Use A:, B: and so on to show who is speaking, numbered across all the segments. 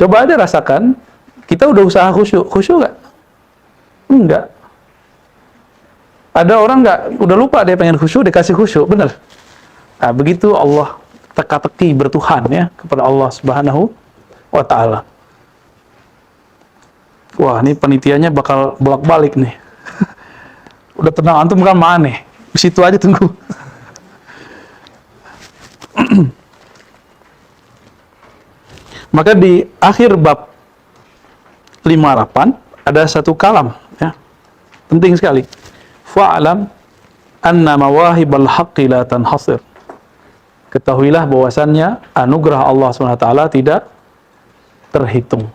A: Coba aja rasakan, kita udah usaha khusyuk. Khusyuk nggak? Enggak. Ada orang nggak, udah lupa dia pengen khusyuk, dikasih khusyuk, bener. Nah, begitu Allah teka-teki bertuhan ya kepada Allah Subhanahu wa Ta'ala. Wah, ini penitiannya bakal bolak-balik nih. Udah tenang, antum kan mana? Di situ aja tunggu. Maka di akhir bab 58 ada satu kalam ya. Penting sekali. Fa'lam anna mawahibal haqqi la tanhasir. Ketahuilah bahwasannya anugerah Allah SWT tidak terhitung.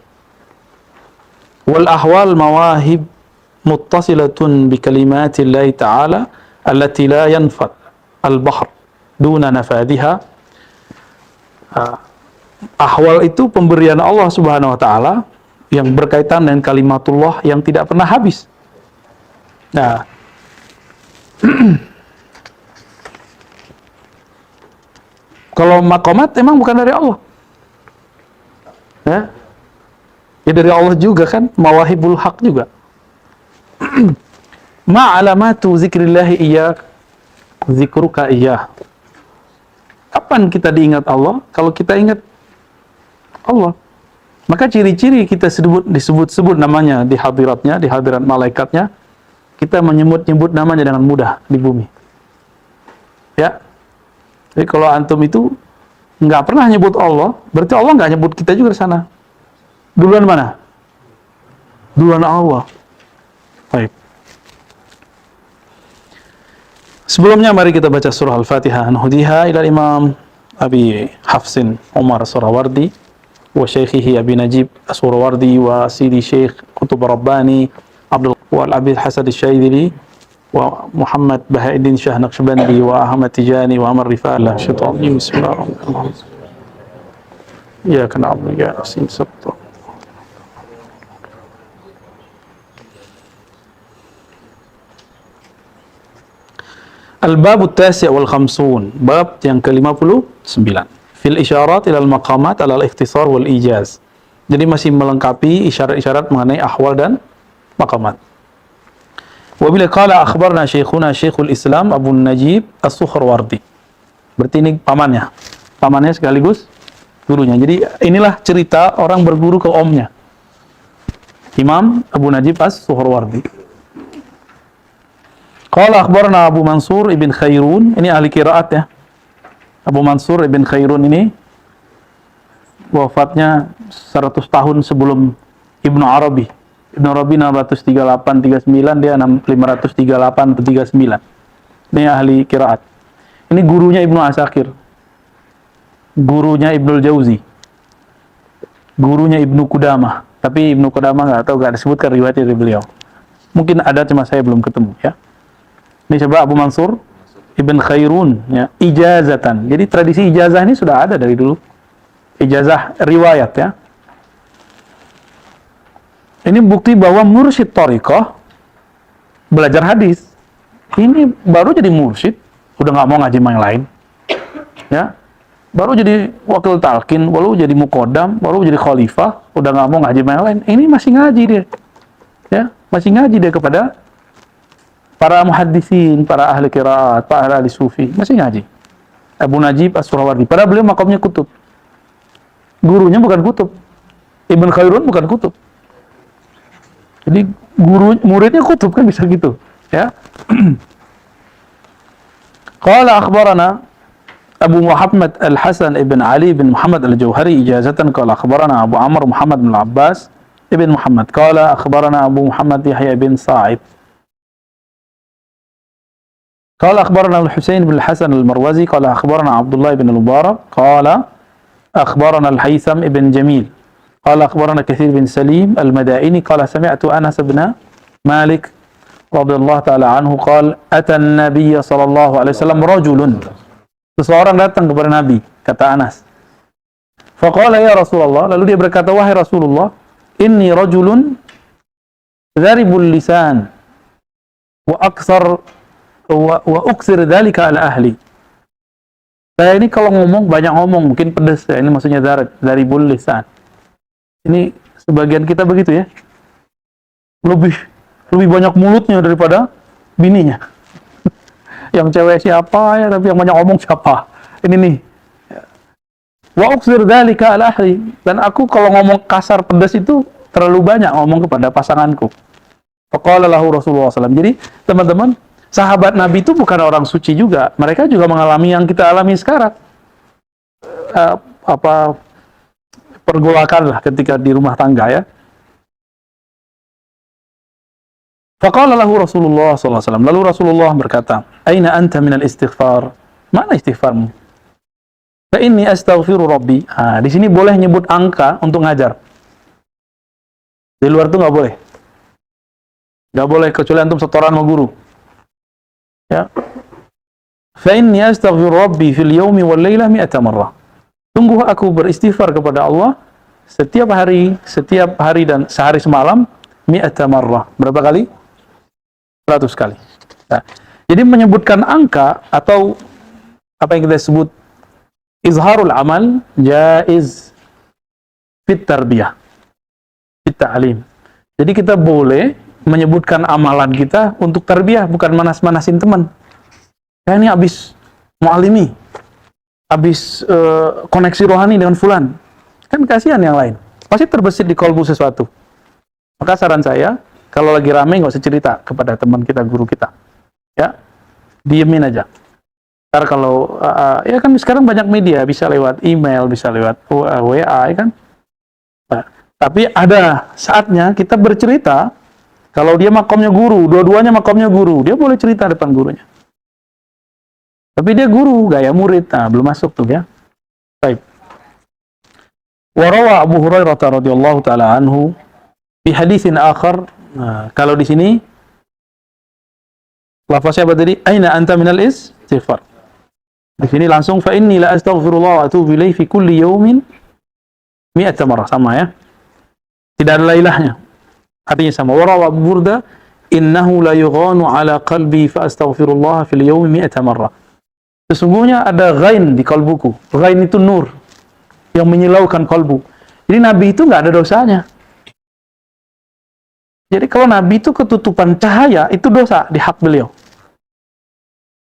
A: Wal ahwal mawahib muttasilatun bi kalimatillahi ta'ala allati la yanfad al-bahr duna nafadiha. Ahwal itu pemberian Allah Subhanahu wa Ta'ala yang berkaitan dengan kalimatullah yang tidak pernah habis. Nah, kalau maqamat emang bukan dari Allah. Ya, ya dari Allah juga kan, mawahibul haq juga. Ma'alamatu zikrillahi iyyak, zikruka iyyah. Kapan kita diingat Allah? Kalau kita ingat Allah. Maka ciri-ciri kita disebut-sebut namanya di hadiratnya, di hadirat malaikatnya, kita menyebut-nyebut namanya dengan mudah di bumi. Ya. Jadi kalau antum itu nggak pernah nyebut Allah, berarti Allah nggak nyebut kita juga di sana. Duluan mana? Duluan Allah. Baik. Sebelumnya mari kita baca surah Al-Fatihah. Nuhdiha ila Imam Abi Hafsin Umar Surawardi wa Syekhihi Abi Najib Surawardi wa Sidi Syekh Qutub Rabbani Abdul wal Abi Hasan Asy-Syaidili wa Muhammad Bahaiddin Syah Naqsyabandi wa Ahmad Tijani wa Amr Rifa'ah Syaitan. Bismillahirrahmanirrahim. Ya kana Abu ya Asin Sabta. Al-bab at-tasi' wal khamsun, bab yang ke-59. Fil isyarat ila al-maqamat ala al-ikhtisar wal ijaz. Jadi masih melengkapi isyarat-isyarat mengenai ahwal dan maqamat. Wa bila qala akhbarna syekhuna Syekhul Islam Abu Najib As-Sukharwardi. Berarti ini pamannya. Pamannya sekaligus gurunya. Jadi inilah cerita orang berguru ke omnya. Imam Abu Najib As-Sukharwardi. Qala akhbarna Abu Mansur ibn Khairun, ini ahli qiraat ya. Abu Mansur ibn Khairun ini wafatnya 100 tahun sebelum Ibnu Arabi. Ibnu Arabi 638-39, dia 538-39. Ini ahli qiraat. Ini gurunya Ibnu Asakir. Gurunya Ibnul Jauzi. Gurunya Ibnu Qudamah. Tapi Ibnu Qudamah nggak tahu, nggak disebutkan riwayatnya dari beliau. Mungkin ada, cuma saya belum ketemu ya. Ini coba Abu Mansur Ibn Khairun ya, ijazatan. Jadi tradisi ijazah ini sudah ada dari dulu. Ijazah riwayat ya. Ini bukti bahwa mursyid thariqah belajar hadis. Ini baru jadi mursyid, udah nggak mau ngaji yang lain. Ya. Baru jadi wakil talqin, baru jadi muqaddam, baru jadi khalifah, udah nggak mau ngaji yang lain. Ini masih ngaji dia. Ya, masih ngaji dia kepada para muhaddisin, para ahli qiraat, para ahli sufi, masih ngaji. Abu Najib As-Surawardi. Padahal beliau makamnya kutub. Gurunya bukan kutub. Ibn Khairun bukan kutub. Jadi muridnya kutub, kan bisa gitu. Ya. Qala akhbarana Abu Muhammad Al-Hasan ibn Ali ibn Muhammad Al-Jauhari ijazatan. Qala akhbarana Abu Amr Muhammad bin Abbas ibn Muhammad. Qala akhbarana Abu Muhammad Yahya bin Sa'id. قال أخبرنا الحسين بن الحسن المروزي قال أخبرنا عبد الله بن المبارك قال أخبرنا الهيثم بن جميل قال أخبرنا كثير بن سليم المدائني قال سمعت أنس بن مالك رضي الله تعالى عنه قال أتى النبي صلى الله عليه وسلم رجل. Seseorang datang kepada Nabi, kata Anas. Faqala ya Rasulullah, lalu dia berkata, wahai Rasulullah, inni rajulun dharibul lisan wa aksar wa uksir dzalika ala ahli. Saya ini kalau ngomong banyak ngomong, mungkin pedes ya. Ini maksudnya dharibul lisan. Ini sebagian kita begitu ya. Lebih banyak mulutnya daripada bininya. Yang cewek siapa ya, tapi yang banyak ngomong siapa? Ini nih. Wa uksir dzalika ala ahli. Dan aku kalau ngomong kasar pedas itu terlalu banyak ngomong kepada pasanganku. Faqala lahu Rasulullah SAW. Jadi teman-teman, sahabat Nabi itu bukan orang suci juga. Mereka juga mengalami yang kita alami sekarang. Pergolakan lah ketika di rumah tangga ya. Faqala lahu Rasulullah SAW. Lalu Rasulullah berkata, Aina anta minal istighfar? Mana istighfarmu? Fa inni astaghfiru rabbi. Di sini boleh nyebut angka untuk ngajar. Di luar itu nggak boleh. Nggak boleh kecuali antum setoran sama guru. Ya. Fa inni astaghfiru rabbi fil yawmi wal lailah mi'ata marrah. Sungguh aku beristighfar kepada Allah setiap hari dan sehari semalam mi'ata marrah. Berapa kali? 100 kali. Nah, jadi menyebutkan angka atau apa yang kita sebut izharul amal jaiz fit tarbiyah, fit ta'lim. Jadi kita boleh menyebutkan amalan kita untuk tarbiyah, bukan manas-manasin teman. Saya ini habis mu'alimi, habis koneksi rohani dengan fulan. Kan kasihan yang lain. Pasti terbesit di kolbu sesuatu. Maka saran saya, kalau lagi rame nggak usah cerita kepada teman kita, guru kita. Ya, diemin aja. Ntar kalau, ya kan sekarang banyak media, bisa lewat email, bisa lewat WA, ya kan? Nah, tapi ada saatnya kita bercerita, kalau dia makomnya guru, dua-duanya makomnya guru, dia boleh cerita depan gurunya. Tapi dia guru, gaya murid, nah belum masuk tuh ya. Baik. Warawa Abu Hurairah radhiyallahu ta'ala anhu, di haditsin akhar, nah, kalau di sini, lafaznya apa tadi? Aina anta minal istighfar. Di sini langsung fa inni la astaghfirullah wa atubu ilaihi fi kulli yawmin mi'ata marrah, sama ya. Tidak ada lailahnya. Artinya sama. Warawa Abu Burda innahu la yughanu ala qalbi fa astaghfirullah fil yawmi mi'ata marrah. Sesungguhnya ada ghain di kalbuku. Ghain itu nur yang menyilaukan kalbu. Jadi Nabi itu nggak ada dosanya. Jadi kalau Nabi itu ketutupan cahaya, itu dosa di hak beliau.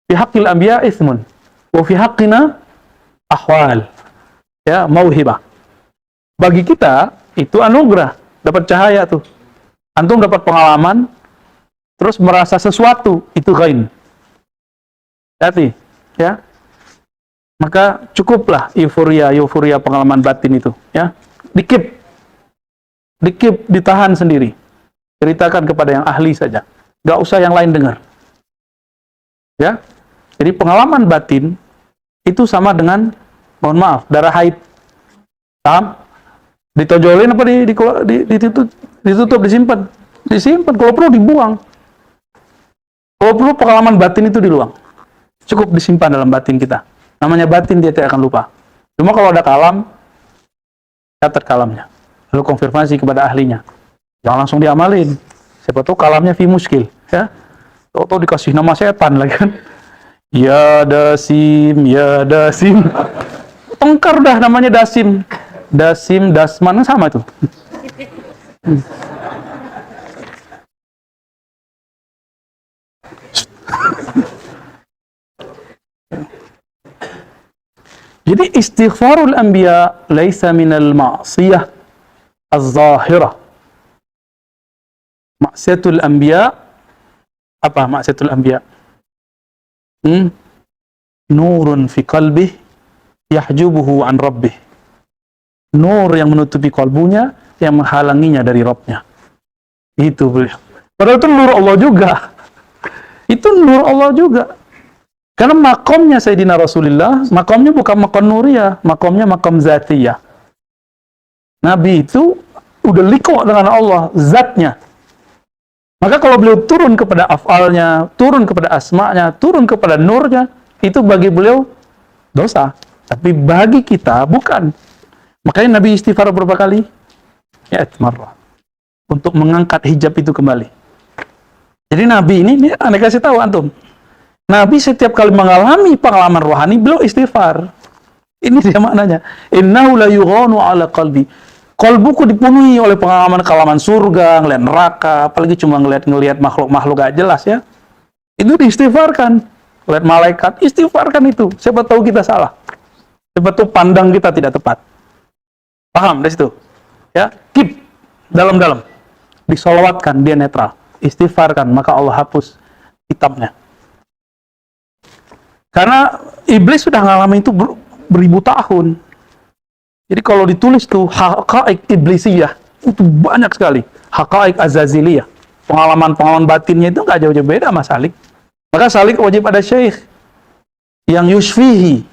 A: Fi haqqil anbiya itsmun. Wa fi haqqina ahwal. Ya, mauhibah. Bagi kita itu anugerah, dapat cahaya tuh. Antum dapat pengalaman terus merasa sesuatu, itu ghain. Hati, ya. Maka cukuplah euforia pengalaman batin itu, ya. Dikip, ditahan sendiri. Ceritakan kepada yang ahli saja. Gak usah yang lain dengar. Ya. Jadi pengalaman batin itu sama dengan, mohon maaf, darah haid. Paham? Ditojolin apa ditutup, disimpan? Disimpan, kalau perlu dibuang. Kalau perlu pengalaman batin itu diluang. Cukup disimpan dalam batin kita. Namanya batin, dia tidak akan lupa. Cuma kalau ada kalam, catat kalamnya. Lalu konfirmasi kepada ahlinya. Jangan langsung diamalin. Siapa tahu kalamnya fi muskil, ya. Tahu dikasih nama setan lagi kan. Ya Dasim, ya Dasim. Tengkar dah namanya Dasim. Dasim, Dasman, sama itu. Jadi istighfarul anbiya laisa minal ma'siyah az-zahirah. Maksiatul anbiya, apa maksiatul anbiya? Nurun fi qalbih yahjubuhu an rabbih. Nur yang menutupi kalbunya, yang menghalanginya dari Rabbnya. Itu beliau. Padahal itu nur Allah juga. Itu nur Allah juga. Karena makomnya Sayyidina Rasulullah, makomnya bukan makom nuriyah, makomnya makom zatiyah. Nabi itu udah liko dengan Allah, zatnya. Maka kalau beliau turun kepada afalnya, turun kepada asma'nya, turun kepada nurnya, itu bagi beliau dosa. Tapi bagi kita bukan. Makanya Nabi istighfar berapa kali? Ya, marrah. Untuk mengangkat hijab itu kembali. Jadi Nabi ini aneh kasih tahu antum. Nabi setiap kali mengalami pengalaman rohani, beliau istighfar. Ini dia maknanya. Innahu la yughanu ala qalbi. Kolbuku dipenuhi oleh pengalaman surga, ngeliat neraka, apalagi cuma ngeliat makhluk-makhluk gak jelas ya. Itu diistighfarkan. Lihat malaikat, istighfarkan itu. Siapa tahu kita salah. Siapa tahu pandang kita tidak tepat. Paham dari situ? Ya, keep dalam-dalam. Disolawatkan, dia netral. Istighfarkan, maka Allah hapus kitabnya. Karena iblis sudah ngalamin itu beribu tahun. Jadi kalau ditulis tuh haqa'iq iblisiyah, itu banyak sekali. Haqa'iq azaziliyah. Pengalaman-pengalaman batinnya itu nggak jauh-jauh beda sama Salik. Maka Salik wajib ada syekh yang yushfihi,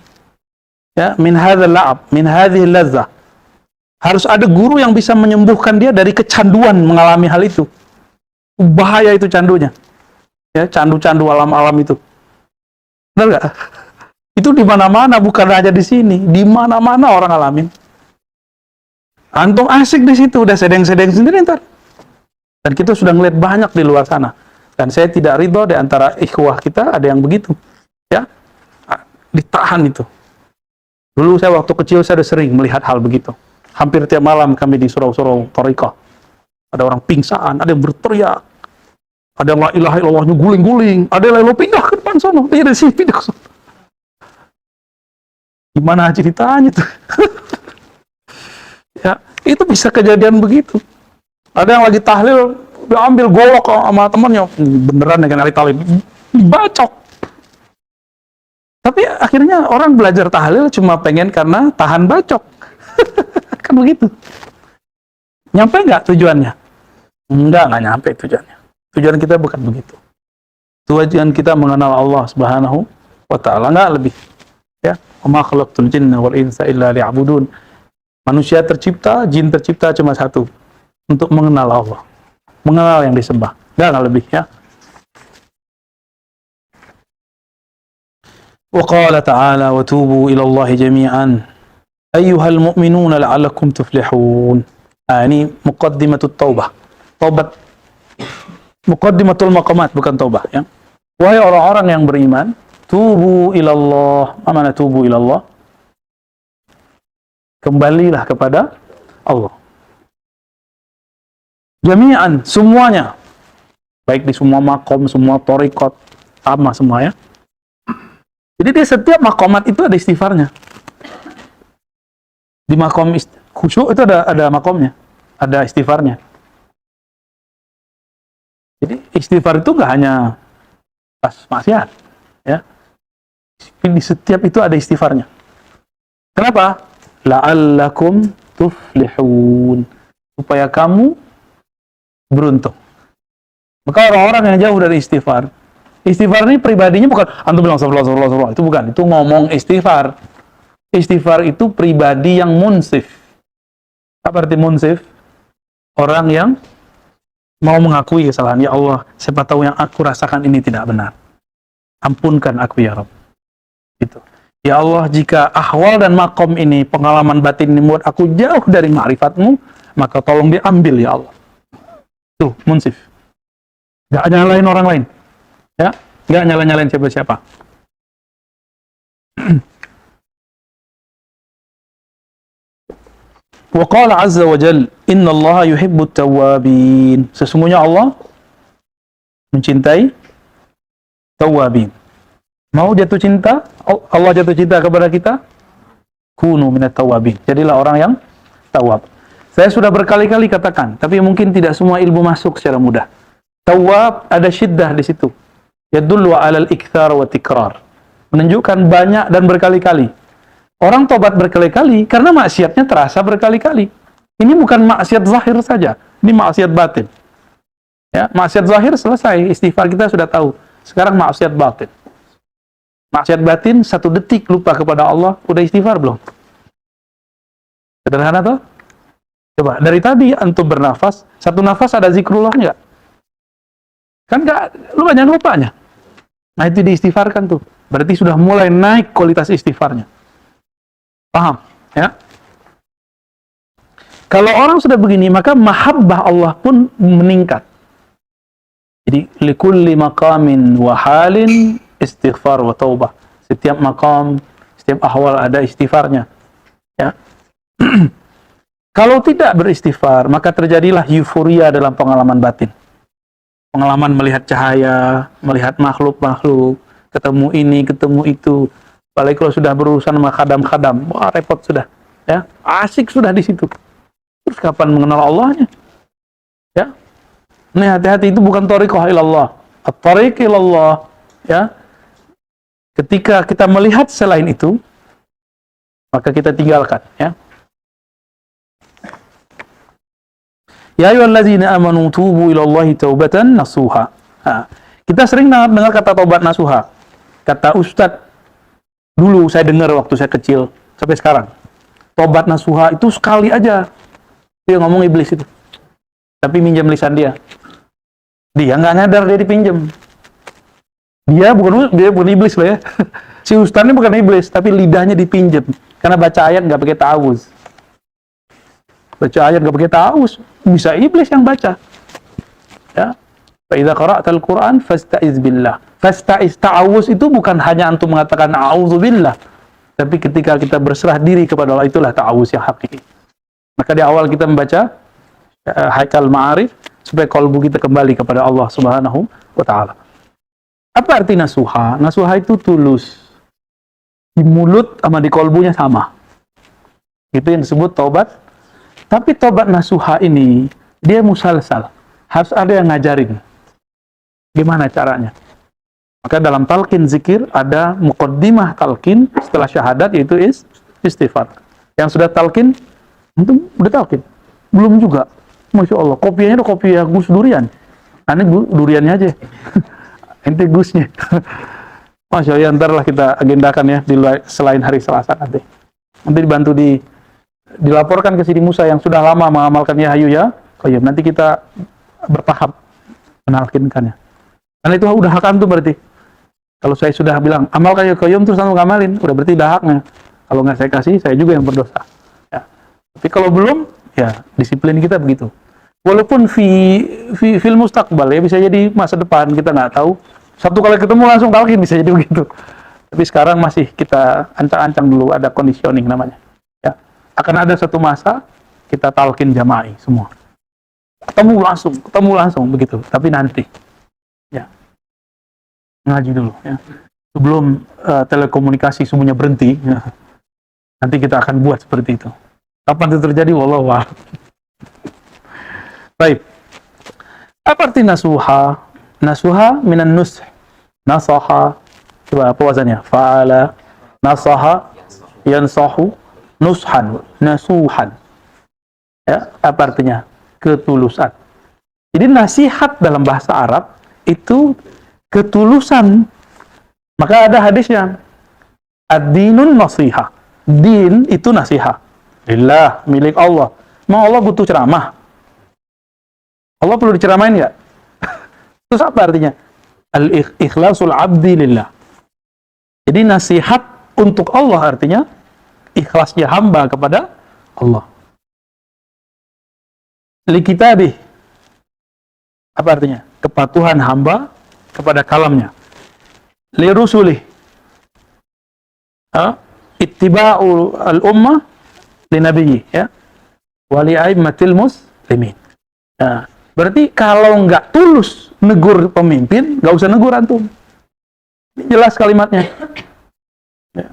A: ya, min hadzal la'ab, min hadhihi lazzah. Harus ada guru yang bisa menyembuhkan dia dari kecanduan mengalami hal itu. Bahaya itu candunya. Ya, candu-candu alam-alam itu. Benar nggak? Itu di mana-mana, bukan aja di sini. Di mana-mana orang alamin. Antum asik di situ, udah sedeng-sedeng sendiri ntar. Dan kita sudah ngeliat banyak di luar sana. Dan saya tidak ridho di antara ikhwah kita ada yang begitu. Ya, ditahan itu. Dulu saya waktu kecil saya sudah sering melihat hal begitu. Hampir tiap malam kami di surau-surau thariqah. Ada orang pingsan, ada yang berteriak. Ada yang la ilaha illallahnya guling-guling. Ada yang lalu pindah ke depan sana. Dia dari sini pindah ke sana. Gimana ceritanya tuh? Ya, itu bisa kejadian begitu. Ada yang lagi tahlil, dia ambil golok sama temannya, beneran dengan ahli tahlil, dibacok. Tapi akhirnya orang belajar tahlil cuma pengen karena tahan bacok. Kan begitu. Nyampe nggak tujuannya? Nggak nyampe tujuannya. Tujuan kita bukan begitu. Tujuan kita mengenal Allah Subhanahu wa Ta'ala, nggak lebih. Ya, wa ma khalaqtul jinna wal insa illa liya'budun. Manusia tercipta, jin tercipta cuma satu, untuk mengenal Allah, mengenal yang disembah, nggak lebih ya. Wa qala ta'ala wa tubu ila Allah jami'an ayyuhal mu'minuna la'allakum tuflihun. Ini muqaddimatut taubah. Taubat, muqaddimatul maqamat, bukan taubah ya. Wahai orang-orang yang beriman, tubu ilallah. Mana tubu ilallah? Kembalilah kepada Allah. Jami'an, semuanya. Baik di semua makom, semua thariqat, sama semua ya. Jadi di setiap makomat itu ada istighfarnya. Di makom khusyuk itu ada makomnya, ada istighfarnya. Jadi istighfar itu nggak hanya pas maksiat, ya. Di setiap itu ada istighfarnya. Kenapa? La'allakum tuflihun. Supaya kamu beruntung. Maka orang-orang yang jauh dari istighfar, istighfar ini pribadinya bukan antum bilang astagfirullah, itu bukan. Itu ngomong istighfar. Istighfar itu pribadi yang munsif. Apa arti munsif? Orang yang mau mengakui kesalahan. Ya Allah, siapa tahu yang aku rasakan ini tidak benar. Ampunkan aku ya Rabb. Itu. Ya Allah, jika ahwal dan makom ini, pengalaman batin ini membuat aku jauh dari ma'rifatmu, maka tolong diambil ya Allah. Tuh, munsif. Gak nyalain orang lain. Ya, gak nyalain siapa-siapa. Wa qala azza wa jal, inna Allah yuhibbut tawwabin. Sesungguhnya Allah mencintai tawwabin. Mau jatuh cinta, Allah jatuh cinta kepada kita, kunu minat tawwabin. Jadilah orang yang tawwab. Saya sudah berkali-kali katakan, tapi mungkin tidak semua ilmu masuk secara mudah. Tawwab ada syiddah di situ. Yadullu 'alal iktsar wa tikrar. Menunjukkan banyak dan berkali-kali. Orang tobat berkali-kali karena maksiatnya terasa berkali-kali. Ini bukan maksiat zahir saja, ini maksiat batin. Ya, maksiat zahir selesai, istighfar kita sudah tahu. Sekarang maksiat batin. Maksiat batin, 1 detik lupa kepada Allah, udah istighfar belum? Sederhana toh? Coba, dari tadi antum bernafas, 1 nafas ada zikrullah nggak? Kan nggak, lu banyak lupanya. Nah itu diistighfarkan tuh. Berarti sudah mulai naik kualitas istighfarnya. Paham? Ya? Kalau orang sudah begini, maka mahabbah Allah pun meningkat. Jadi, likulli maqamin wa halin istighfar wa taubah. Setiap maqam, setiap ahwal ada istighfarnya. Ya. Kalau tidak beristighfar, maka terjadilah euforia dalam pengalaman batin. Pengalaman melihat cahaya, melihat makhluk-makhluk, ketemu ini, ketemu itu. Apalagi kalau sudah berurusan sama khadam-khadam, wah repot sudah. Ya, asik sudah di situ. Terus kapan mengenal Allahnya? Ya, ini hati-hati, itu bukan thariqah ilallah. At-thariq ilallah, ya. Ketika kita melihat selain itu, maka kita tinggalkan, ya. Ya ayyuhallazina amanu tubu ilallahi taubatan nasuha. Nah, kita sering dengar kata taubat nasuha. Kata Ustadz, dulu saya dengar waktu saya kecil, sampai sekarang. Taubat nasuha itu sekali aja. Dia ngomong iblis itu. Tapi minjam lisan dia. Dia nggak nyadar dia dipinjam. Dia bukan iblis loh ya. Si Ustadz ini bukan iblis, tapi lidahnya dipinjam. Karena baca ayat nggak pakai ta'awuz. Baca ayat nggak pakai ta'awuz, bisa iblis yang baca. Ya. Fa idza qara'tal Qur'an fasta'iz billah. Fasta'iz, ta'awuz itu bukan hanya antum mengatakan a'udzubillah, tapi ketika kita berserah diri kepada Allah, itulah ta'awuz yang hakiki. Maka di awal kita membaca Haikal Ma'arif supaya kalbu kita kembali kepada Allah Subhanahu wa taala. Apa arti nasuha? Nasuha itu tulus. Di mulut sama di kalbunya sama. Itu yang disebut taubat. Tapi taubat nasuha ini dia musalsal. Harus ada yang ngajarin. Gimana caranya? Maka dalam talqin zikir ada muqaddimah talqin setelah syahadat, yaitu istighfar. Yang sudah talqin, itu udah talqin. Belum juga. Masya Allah, kopiannya udah kopi Gus Durian. Ini duriannya aja. Ente Gusnya. Masya Allah, ntarlah kita agendakan ya, selain hari Selasa nanti. Nanti dibantu dilaporkan ke Sidi Musa yang sudah lama mengamalkan ya hayu ya qayyum. Nanti kita bertahap menalkinkannya. Karena itu udah hak antum berarti. Kalau saya sudah bilang amalkan ya qayyum terus antum ngamalin, udah berarti udah haknya. Kalau nggak saya kasih, saya juga yang berdosa. Ya. Tapi kalau belum, ya disiplin kita begitu. Walaupun fil mustaqbal ya, bisa jadi masa depan kita nggak tahu. Satu kali ketemu langsung talqin, bisa jadi begitu. Tapi sekarang masih kita ancang-ancang dulu, ada conditioning namanya. Ya. Akan ada satu masa kita talqin jama'i semua. Ketemu langsung begitu. Tapi nanti, ya ngaji dulu ya. Sebelum telekomunikasi semuanya berhenti, ya. Nanti kita akan buat seperti itu. Kapan itu terjadi? Wallahu a'lam. Baik. Apa arti nasuha? Nasuha minan nush. Nasaha. Coba apa wazannya? Fa'ala, nasaha, yansahu, nushan, nasuhan. Ya, apa artinya? Ketulusan. Jadi nasihat dalam bahasa Arab itu ketulusan. Maka ada hadisnya. Ad-dinun nasihah. Din itu nasihat. Lillah, milik Allah. Mau Allah butuh ceramah? Allah perlu diceramain nggak? Terus apa artinya? Al-ikhlasul abdi lillah. Jadi nasihat untuk Allah artinya ikhlasnya hamba kepada Allah. Likitabih. Apa artinya? Kepatuhan hamba kepada kalamnya. Lirusulih. Ittiba'u al-ummah linabiyyi, ya. Wali aimmatil muslimin. Nah, berarti kalau nggak tulus negur pemimpin, nggak usah negur antum. Ini jelas kalimatnya. Ya.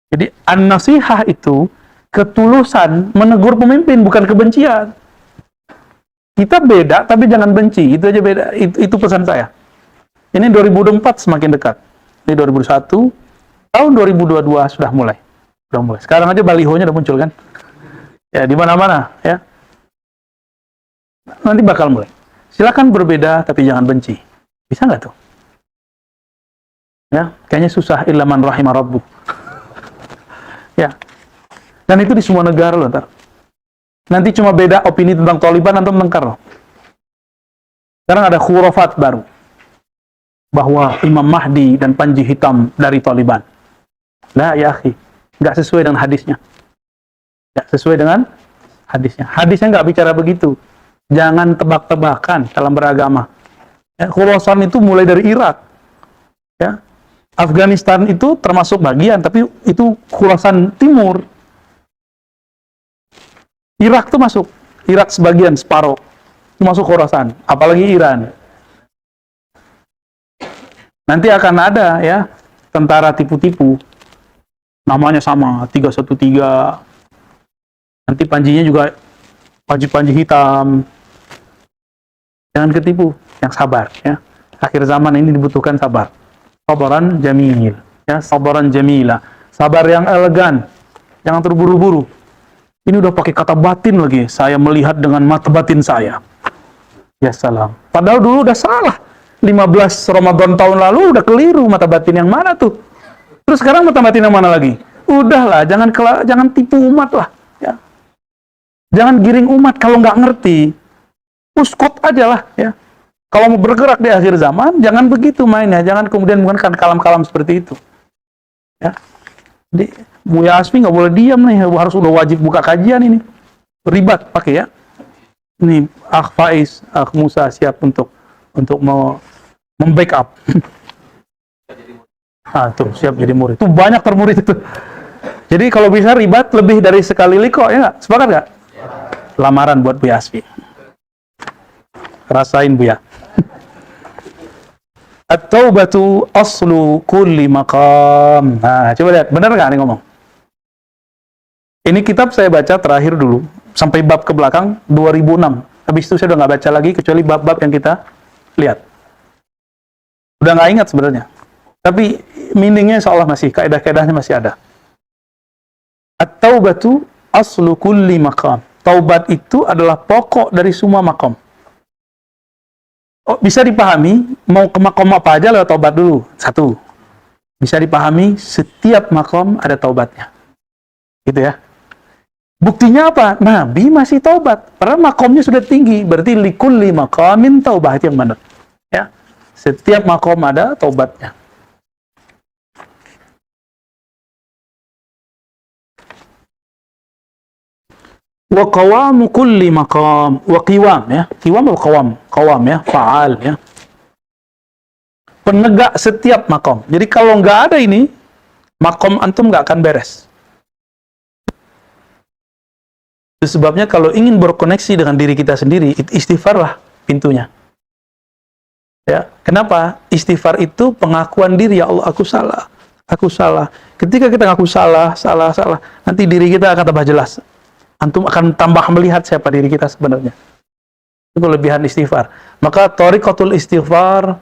A: Jadi an-nasihah itu ketulusan menegur pemimpin, bukan kebencian. Kita beda, tapi jangan benci. Itu aja beda. Itu pesan saya. Ini 2024 semakin dekat. Ini 2021, tahun 2022 sudah mulai. Sekarang aja balihonya udah muncul kan? Ya, di mana-mana, ya. Nanti bakal mulai. Silakan berbeda, tapi jangan benci. Bisa nggak tuh? Ya, kayaknya susah. Illa man rahimah rabbuk. Ya. Dan itu di semua negara loh, ntar. Nanti cuma beda opini tentang Taliban atau tentang sekarang ada khurafat baru. Bahwa Imam Mahdi dan Panji Hitam dari Taliban. Lah ya akhi, nggak sesuai dengan hadisnya. Nggak sesuai dengan hadisnya. Hadisnya nggak bicara begitu. Jangan tebak-tebakan dalam beragama. Ya, Khurasan itu mulai dari Irak. Ya. Afghanistan itu termasuk bagian, tapi itu Khurasan Timur. Irak tuh masuk. Irak sebagian, separuh. Masuk Khorasan. Apalagi Iran. Nanti akan ada ya, tentara tipu-tipu. Namanya sama, 313. Nanti panjinya juga panji-panji hitam. Jangan ketipu, yang sabar ya. Akhir zaman ini dibutuhkan sabar. Sabaran jamil, ya, sabaran jamila. Sabar yang elegan. Jangan terburu-buru. Ini udah pakai kata batin lagi. Saya melihat dengan mata batin saya. Ya salam. Padahal dulu udah salah. 15 Ramadan tahun lalu udah keliru, mata batin yang mana tuh? Terus sekarang mata batin yang mana lagi? Udahlah, jangan tipu umat lah. Ya. Jangan giring umat kalau nggak ngerti. Uskut aja lah. Ya. Kalau mau bergerak di akhir zaman, jangan begitu mainnya. Jangan kemudian menggunakan kalam-kalam seperti itu. Ya. Jadi, Buya Asfi nggak boleh diam nih. Harus udah wajib buka kajian ini. Ribat pakai ya. Ini Akh Faiz, Akh Musa siap untuk membackup. Tuh siap jadi murid. Tuh banyak termurid itu. Jadi kalau bisa ribat lebih dari sekali liko ya, sepakat nggak? Lamaran buat Buya Asfi. Rasain Buya. At-taubatu aslu kulli maqam. Nah, coba lihat, benar nggak nih ngomong? Ini kitab saya baca terakhir dulu sampai bab ke belakang 2006. Habis itu saya udah nggak baca lagi kecuali bab-bab yang kita lihat. Udah nggak ingat sebenarnya. Tapi meaningnya insya Allah masih, kaidah-kaidahnya masih ada. At-taubatu aslu kulli maqam. Taubat itu adalah pokok dari semua makom. Bisa dipahami, mau ke makom apa aja lewat taubat dulu. Satu. Bisa dipahami, setiap makom ada taubatnya. Gitu ya. Buktinya apa? Nabi masih taubat. Karena makomnya sudah tinggi. Berarti likulli maqamin taubat yang benar. Ya. Setiap makom ada taubatnya. Wa qawamu kulli maqam. Wa qiwam ya. Qiwam atau qawam? Qawam ya. Fa'al ya. Penegak setiap makom. Jadi kalau nggak ada ini, makom antum nggak akan beres. Itu sebabnya kalau ingin berkoneksi dengan diri kita sendiri, istighfarlah pintunya. Ya, kenapa? Istighfar itu pengakuan diri, ya Allah, aku salah. Aku salah. Ketika kita ngaku salah, nanti diri kita akan tambah jelas. Antum akan tambah melihat siapa diri kita sebenarnya. Itu kelebihan istighfar. Maka tariqatul istighfar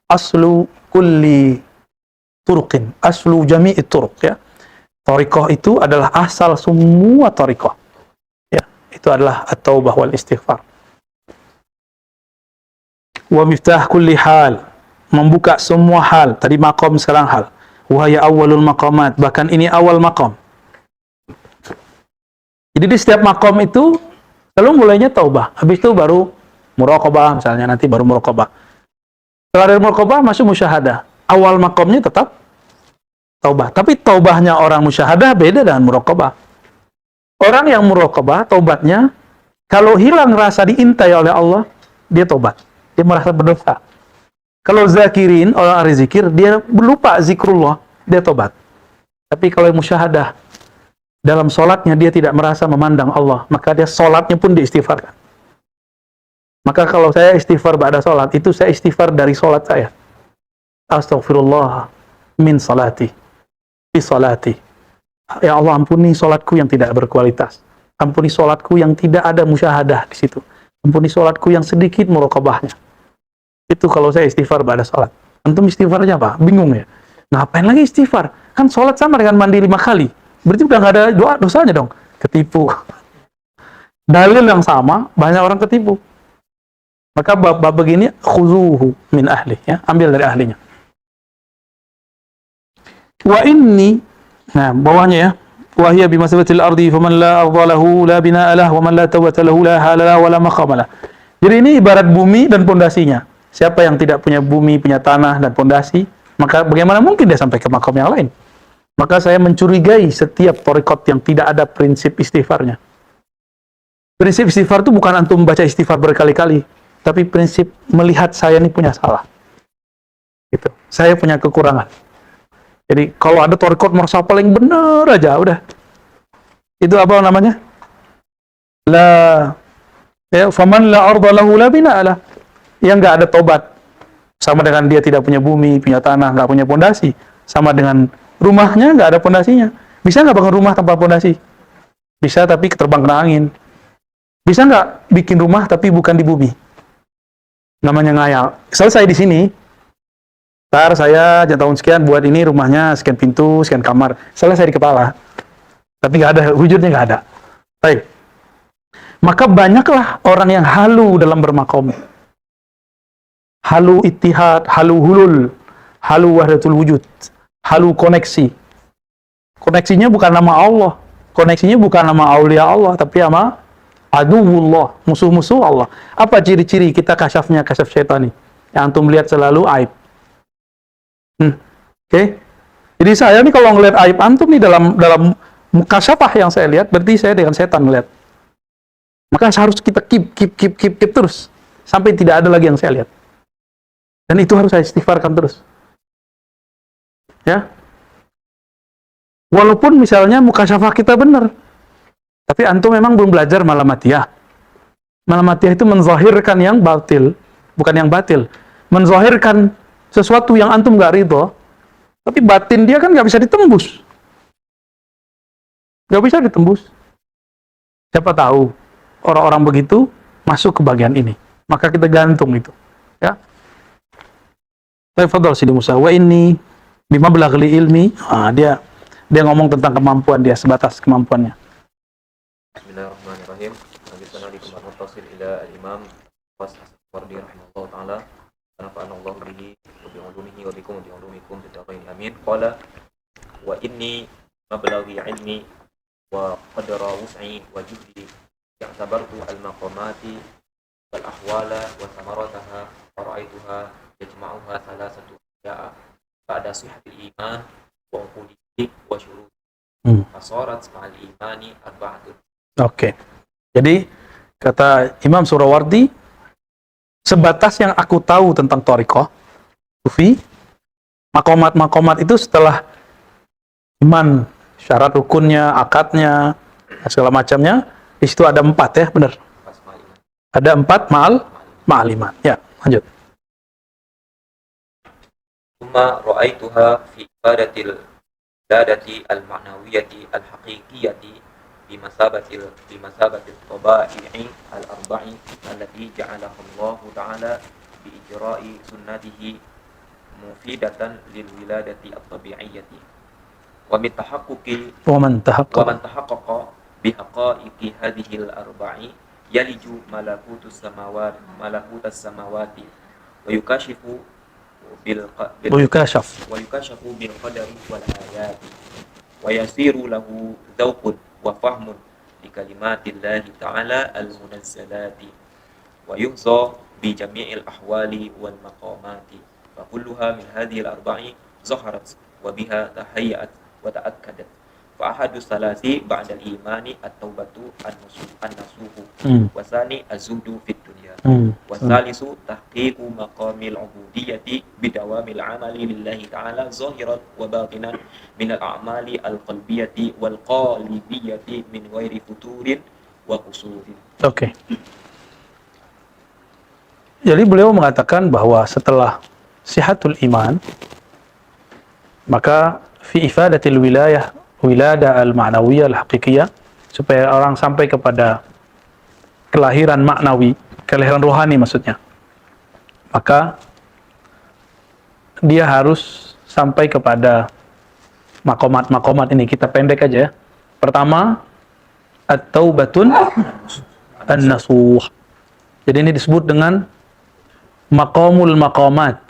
A: aslu kulli turuqin, aslu jami'i turuq ya. Tariqah itu adalah asal semua tariqah. Ya, itu adalah at-taubah wal istighfar. Wa miftah kulli hal, membuka semua hal. Tadi maqam, sekarang hal. Wa ya awwalul maqamat, bahkan ini awal maqam. Jadi di setiap maqam itu selalu mulainya taubah, habis itu baru muraqabah, misalnya nanti baru muraqabah. Setelah dari muraqabah masuk musyahadah. Awal maqamnya tetap taubah, tapi taubahnya orang musyahadah beda dengan muraqabah. Orang yang muraqabah taubatnya kalau hilang rasa diintai oleh Allah, dia taubat. Dia merasa berdosa. Kalau zakirin, orang ahli zikir, dia lupa zikrullah, dia tobat. Tapi kalau musyahadah, dalam sholatnya dia tidak merasa memandang Allah, maka dia sholatnya pun diistighfarkan. Maka kalau saya istighfar ba'da sholat, itu saya istighfar dari sholat saya. Astaghfirullah min salati, fi salati. Ya Allah, ampuni sholatku yang tidak berkualitas. Ampuni sholatku yang tidak ada musyahadah di situ. Ampuni sholatku yang sedikit muraqabahnya. Itu kalau saya istighfar pada sholat. Antum istighfarnya apa? Bingung ya? Ngapain lagi istighfar? Kan sholat sama dengan mandi 5 kali. Berarti udah nggak ada dosanya dong. Ketipu. Dalil yang sama, banyak orang ketipu. Maka bab begini, khuzuhu min ahli. Ya? Ambil dari ahlinya. Wa inni, nah bawahnya ya. Wa hiya bimasbatil ardi, faman la arda lahu, la bina'a lahu, wa man la tawbata lahu, la halala, wa la maqama lah. Jadi ini ibarat bumi dan pondasinya. Siapa yang tidak punya bumi, punya tanah dan pondasi, maka bagaimana mungkin dia sampai ke makom yang lain? Maka saya mencurigai setiap thariqat yang tidak ada prinsip istighfarnya. Prinsip istighfar itu bukan antum baca istighfar berkali-kali, tapi prinsip melihat saya ini punya salah. Gitu. Saya punya kekurangan. Jadi kalau ada thariqat merasa paling benar aja, udah. Itu apa namanya? La ya, faman la arda lahu la bina'ala. Yang nggak ada tobat, sama dengan dia tidak punya bumi, punya tanah, nggak punya pondasi. Sama dengan rumahnya nggak ada pondasinya. Bisa nggak bangun rumah tanpa pondasi? Bisa, tapi terbang kena angin. Bisa nggak bikin rumah tapi bukan di bumi? Namanya ngayal. Selesai di sini. Ntar saya tahun sekian buat ini rumahnya, sekian pintu, sekian kamar. Selesai di kepala. Tapi nggak ada, wujudnya nggak ada. Baik. Maka banyaklah orang yang halu dalam bermakom. Halu ittihad, halu hulul, halu wahdatul wujud, halu koneksi. Koneksinya bukan nama Allah. Koneksinya bukan nama aulia Allah, tapi nama aduwullah, musuh-musuh Allah. Apa ciri-ciri kita kasyafnya, kasyaf syaitan nih? Yang antum lihat selalu aib. Oke. Jadi saya nih kalau ngelihat aib antum nih dalam mukasyafah yang saya lihat, berarti saya dengan setan ngelihat. Maka harus kita keep terus sampai tidak ada lagi yang saya lihat. Dan itu harus saya istighfarkan terus. Ya. Walaupun misalnya mukasyafah kita benar, tapi antum memang belum belajar malamatiyah. Malamatiyah itu menzahirkan yang batil, bukan yang batil. Menzahirkan sesuatu yang antum nggak ridho, tapi batin dia kan nggak bisa ditembus. Nggak bisa ditembus. Siapa tahu orang-orang begitu masuk ke bagian ini. Maka kita gantung itu. Ya. Tafadhal Sidi Musa. Wa inni bima balaghli ilmi. Dia ngomong tentang kemampuan dia, sebatas kemampuannya.
B: Bismillahirrahmanirrahim. Lanjutkan di kemar mutasil ila al-imam Waswardi rahimahullah ta'ala. Nafa'anallahu bihi wa bi'ulumihi wa bikum wa bi'ulumikum bidarain amin. Qala wa inni mablaghi ilmi wa qadra wus'i wa juhdi ya'tabartu al-maqamati wal ahwala wa samarataha wa ra'aituha yajma'uha thalathatu ja'a ba'da sihhatil iman wa uqudi wa syurut. Fasarat ma'al imani arba'atun.
A: Oke. Jadi kata Imam Surawardi, sebatas yang aku tahu tentang thariqah sufi, makomat itu setelah iman, syarat rukunnya, akadnya, segala macamnya, di situ ada 4 ya, benar? Ada 4 ma'al iman. Ya, lanjut.
B: Tsumma ra'aituha fi ibadatil dadati al-ma'nawiyati al-haqiqiyati bimasabatil taba'i al-arba'i allati ja'alaha Allah ta'ala bi ijra'i sunnatihi mufidatan lil wiladati at-tabi'iyyati wa man tahaqqaqa bi haqa'iqi hadhihi al-arba'i yaliju malakutus samawati wa yukashafu bil qadari wal ayati wa yasiru lahu dzauqun wa fahmun li kalimatillahi ta'ala al-munazzalati wa yuhza bi jami'il ahwali wal maqamati fa kulluha min hadhihi al-arba'i zaharat wa biha tahayyat wa ta'akkadat fa ahadu salasi ba'da al-imani at-taubatu an-nasuhu wa thani az-zuhdu fid dunya wa thalithu tahqiqu maqamil ubudiyyati bidawamil amali lillahi ta'ala zahiran wa batinan min al-a'mali al-qalbiyyati wal qalibiyyati min ghairi futurin wa qusurin.
A: Oke. Jadi beliau mengatakan bahwa setelah sihatul iman, maka fi ifadatil wilada al-ma'nawiyah al-haqiqiyah, supaya orang sampai kepada kelahiran maknawi, kelahiran rohani maksudnya, maka dia harus sampai kepada makomat ini. Kita pendek aja ya. Pertama, at-taubatun an-nasuh. Jadi ini disebut dengan maqamul maqamat,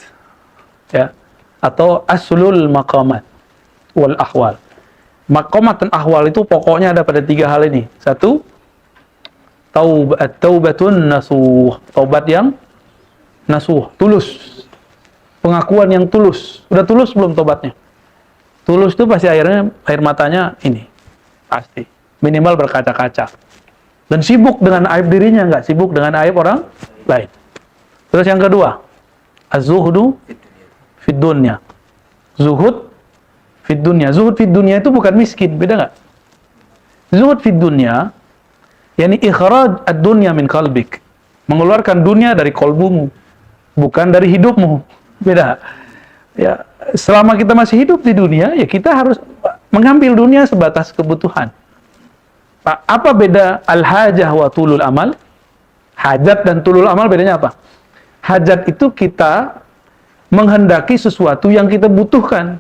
A: ya, atau aslul maqamat wal ahwal. Maqamat dan ahwal itu pokoknya ada pada 3 hal ini. 1, taubatun nasuh, taubat yang nasuh, tulus. Pengakuan yang tulus. Udah tulus belum taubatnya? Tulus itu pasti air matanya ini. Pasti. Minimal berkaca-kaca. Dan sibuk dengan aib dirinya, enggak sibuk dengan aib orang lain. Terus yang kedua, az-zuhdu fid dunya. Zuhud fid dunya. Zuhud fid dunya itu bukan miskin, beda enggak? Zuhud fid dunya Yani ikhraj ad-dunya min qalbik. Mengeluarkan dunia dari kolbumu, bukan dari hidupmu. Beda. Ya, selama kita masih hidup di dunia, ya kita harus mengambil dunia sebatas kebutuhan. Apa beda al-hajah wa tulul amal? Hajat dan tulul amal bedanya apa? Hajat itu kita menghendaki sesuatu yang kita butuhkan.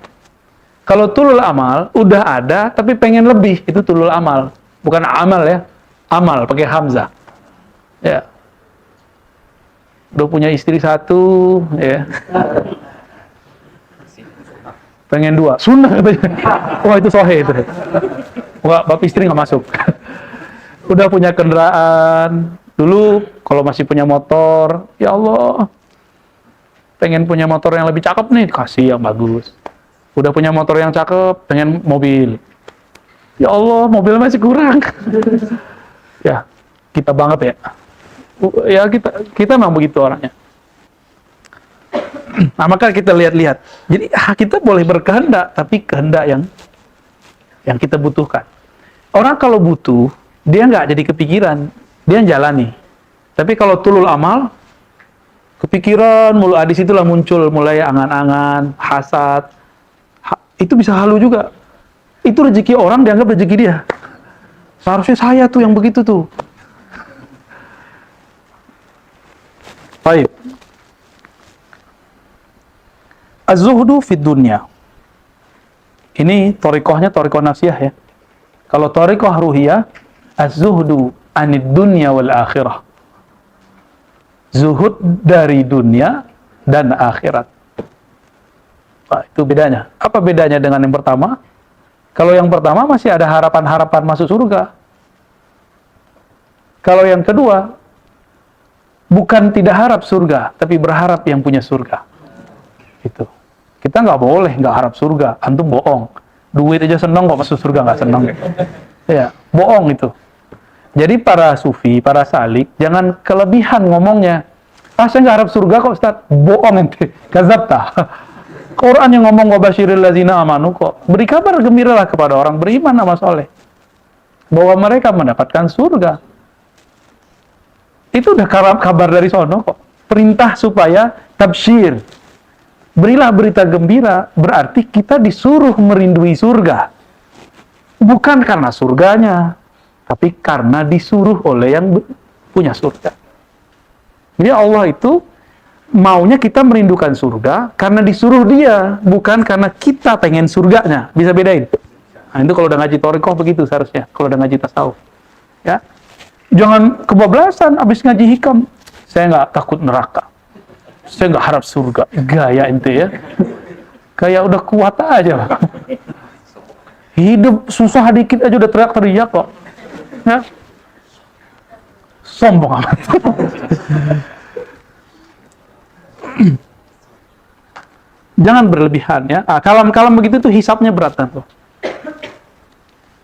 A: Kalau tulul amal, udah ada tapi pengen lebih, itu tulul amal. Bukan amal ya, amal pakai hamzah. Ya. Udah punya istri satu, ya. Pengen dua, sunnah katanya. Wah itu sahih itu. Wah, bapak istri nggak masuk. Udah punya kendaraan, dulu kalau masih punya motor, ya Allah, pengen punya motor yang lebih cakep nih, kasih yang bagus. Udah punya motor yang cakep, pengen mobil. Ya Allah, mobil masih kurang. Ya, kita banget ya. Ya kita memang begitu orangnya. Nah, maka kita lihat-lihat. Jadi kita boleh berkehendak, tapi kehendak yang kita butuhkan. Orang kalau butuh, dia nggak jadi kepikiran, dia jalani. Tapi kalau tulul amal, kepikiran mulu, di situlah muncul mulai angan-angan, hasad. Itu bisa halu juga. Itu rezeki orang dianggap rezeki dia. Seharusnya saya tuh yang begitu tuh. Baik. Az-zuhdu fid dunya. Ini thariqahnya thariqah nafsiyah ya. Kalau thariqah ruhiyah, az-zuhdu anid dunya wal akhirah. Zuhud dari dunia dan akhirat. Nah, itu bedanya. Apa bedanya dengan yang pertama? Kalau yang pertama masih ada harapan-harapan masuk surga. Kalau yang kedua, bukan tidak harap surga, tapi berharap yang punya surga. Itu. Kita nggak boleh nggak harap surga. Antum bohong. Duit aja seneng kok, masuk surga nggak seneng. Ya, bohong itu. Jadi para sufi, para salik, jangan kelebihan ngomongnya. Saya nggak harap surga kok Ustaz. Bohong ente. Kazabta. Quran yang ngomong wabasyiril ladzina amanu kok. Beri kabar gembiralah kepada orang beriman sama soleh. Bahwa mereka mendapatkan surga. Itu udah kabar dari sono kok. Perintah supaya tabsyir. Berilah berita gembira, berarti kita disuruh merindui surga. Bukan karena surganya, tapi karena disuruh oleh yang punya surga. Jadi Allah itu maunya kita merindukan surga karena disuruh dia, bukan karena kita pengen surganya. Bisa bedain? Nah, itu kalau udah ngaji thariqah begitu seharusnya, kalau udah ngaji tasawuf. Ya. Jangan kebablasan abis ngaji hikam. Saya nggak takut neraka. Saya nggak harap surga. Gaya ente ya. Kayak udah kuat aja. Hidup susah dikit aja udah teriak-teriak kok. Ya. Sombong amat. Jangan berlebihan ya. Kalam-kalam begitu tuh hisapnya berat tuh.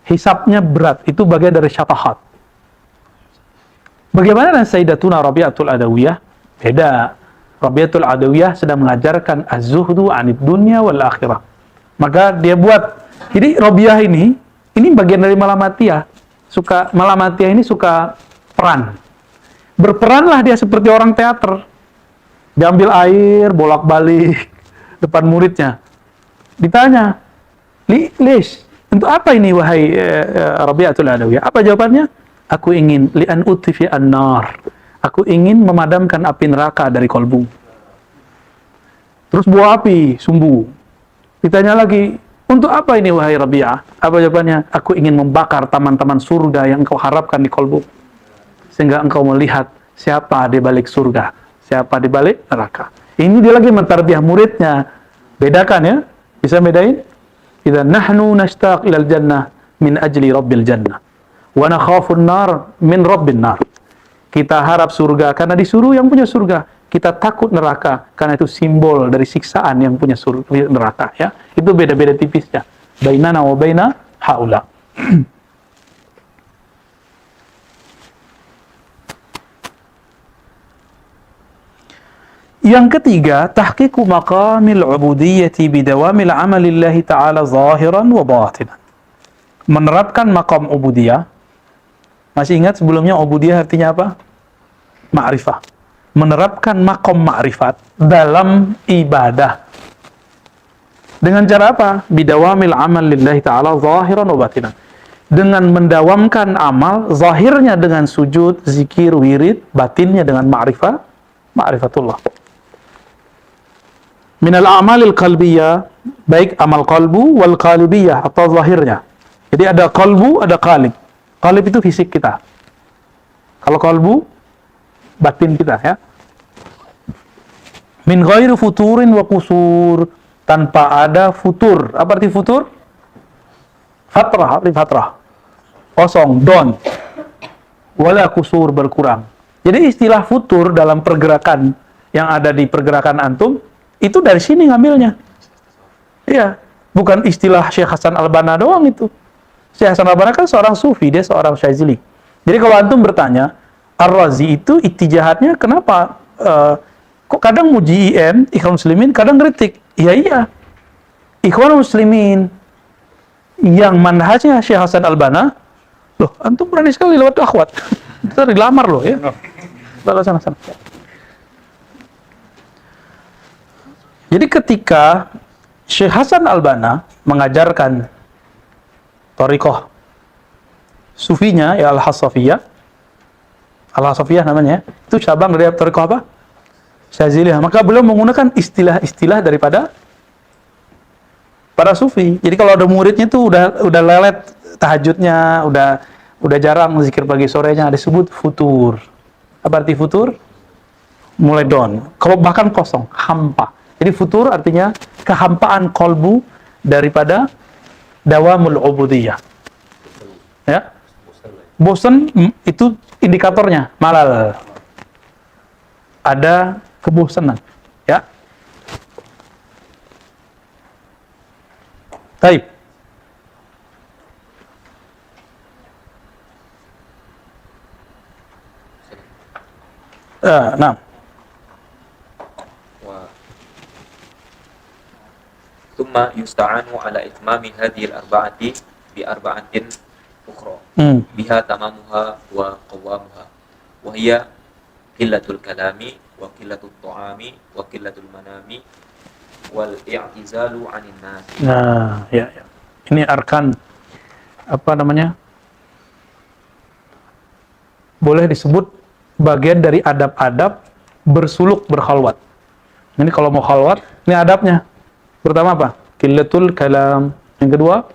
A: Hisapnya berat, itu bagian dari syafahat. Bagaimana dengan Sayyidatuna Rabi'atul Adawiyah? Beda. Rabi'atul Adawiyah sedang mengajarkan az-zuhdu 'anid dunya wal akhirah. Maka dia buat. Jadi Rabi'ah ini bagian dari Malamatiyah. Malamatiyah ini suka peran. Berperanlah dia seperti orang teater. Diambil air, bolak-balik depan muridnya. Ditanya, Lish, untuk apa ini wahai Rabi'atul Adawiyah? Apa jawabannya? Aku ingin li'an utfi an-nar. Aku ingin memadamkan api neraka dari kolbu. Terus buah api, sumbu. Ditanya lagi, untuk apa ini wahai Rabi'ah? Apa jawabannya? Aku ingin membakar taman-taman surga yang engkau harapkan di kolbu. Sehingga engkau melihat siapa di balik surga, siapa di balik neraka. Ini dia lagi mentarbiyah muridnya. Bedakan ya. Bisa bedain? Idza nahnu nashtaq ilal jannah min ajli rabbil jannah. Wa nakhafun nar min rabbin nar. Kita harap surga karena disuruh yang punya surga. Kita takut neraka karena itu simbol dari siksaan yang punya surga, neraka ya. Itu beda-beda tipisnya. Bainana wa baina haula. Yang ketiga, tahqiqu maqamil ubudiyyati bidawamil amalillahi ta'ala zahiran wa batinan. Menerapkan maqam ubudiyah Masih ingat sebelumnya ubudiyah artinya apa? Ma'rifah. Menerapkan makom ma'rifat dalam ibadah. Dengan cara apa? Bidawamil amal lillahi ta'ala zahiran wa batinan. Dengan mendawamkan amal, zahirnya dengan sujud, zikir, wirid, batinnya dengan ma'rifatullah. Minal a'malil qalbiyah, baik amal qalbu wal qalibiyah atau zahirnya. Jadi ada qalbu, ada qalib. Qalib itu fisik kita. Kalau qalbu, batin kita ya. Min ghairi futurin wa kusur, tanpa ada futur. Apa arti futur? Fatrah, arti fatrah. Kosong, don. Wala kusur, berkurang. Jadi istilah futur dalam pergerakan yang ada di pergerakan antum, itu dari sini ngambilnya. Iya, bukan istilah Syekh Hasan Al-Banna doang itu. Syekh Hasan Al-Banna kan seorang sufi, dia seorang Syazili. Jadi kalau antum bertanya, Ar-Razi itu itijahatnya kenapa? Kok kadang muji IM, Ikhwan Muslimin, kadang kritik. Iya. Ikhwan Muslimin yang manhajnya Syekh Hasan Al-Banna, loh, antum berani sekali lewat akhwat. Kita dilamar loh ya. Sana. Jadi ketika Syekh Hasan Al-Banna mengajarkan thariqah sufinya ya Al-Hasafiyah namanya, itu cabang dari thariqah apa? Syaziliyah. Maka beliau menggunakan istilah-istilah daripada para sufi. Jadi kalau ada muridnya tuh udah lelet tahajudnya, udah jarang zikir pagi sorenya, disebut futur. Apa arti futur? Mulai don. Kalau bahkan kosong, hampa. Jadi futur artinya kehampaan kolbu daripada dawamul ubudiyah. Ya. Bosan itu indikatornya, malal. Ada kebosanan, ya. Baik. Nah.
B: ثم يستعان على إتمام هذه الأربعة بأربعة أخرى بها تمامها وقوامها وهي قلة الكلام وقلة الطعام وقلة المنام والاعتزال عن الناس.
A: Nah, ya. Ini arkan apa namanya? Boleh disebut bagian dari adab-adab bersuluk berkhalwat. Ini kalau mau khalwat, ini adabnya. Pertama apa? Qillatul kalam. Yang kedua?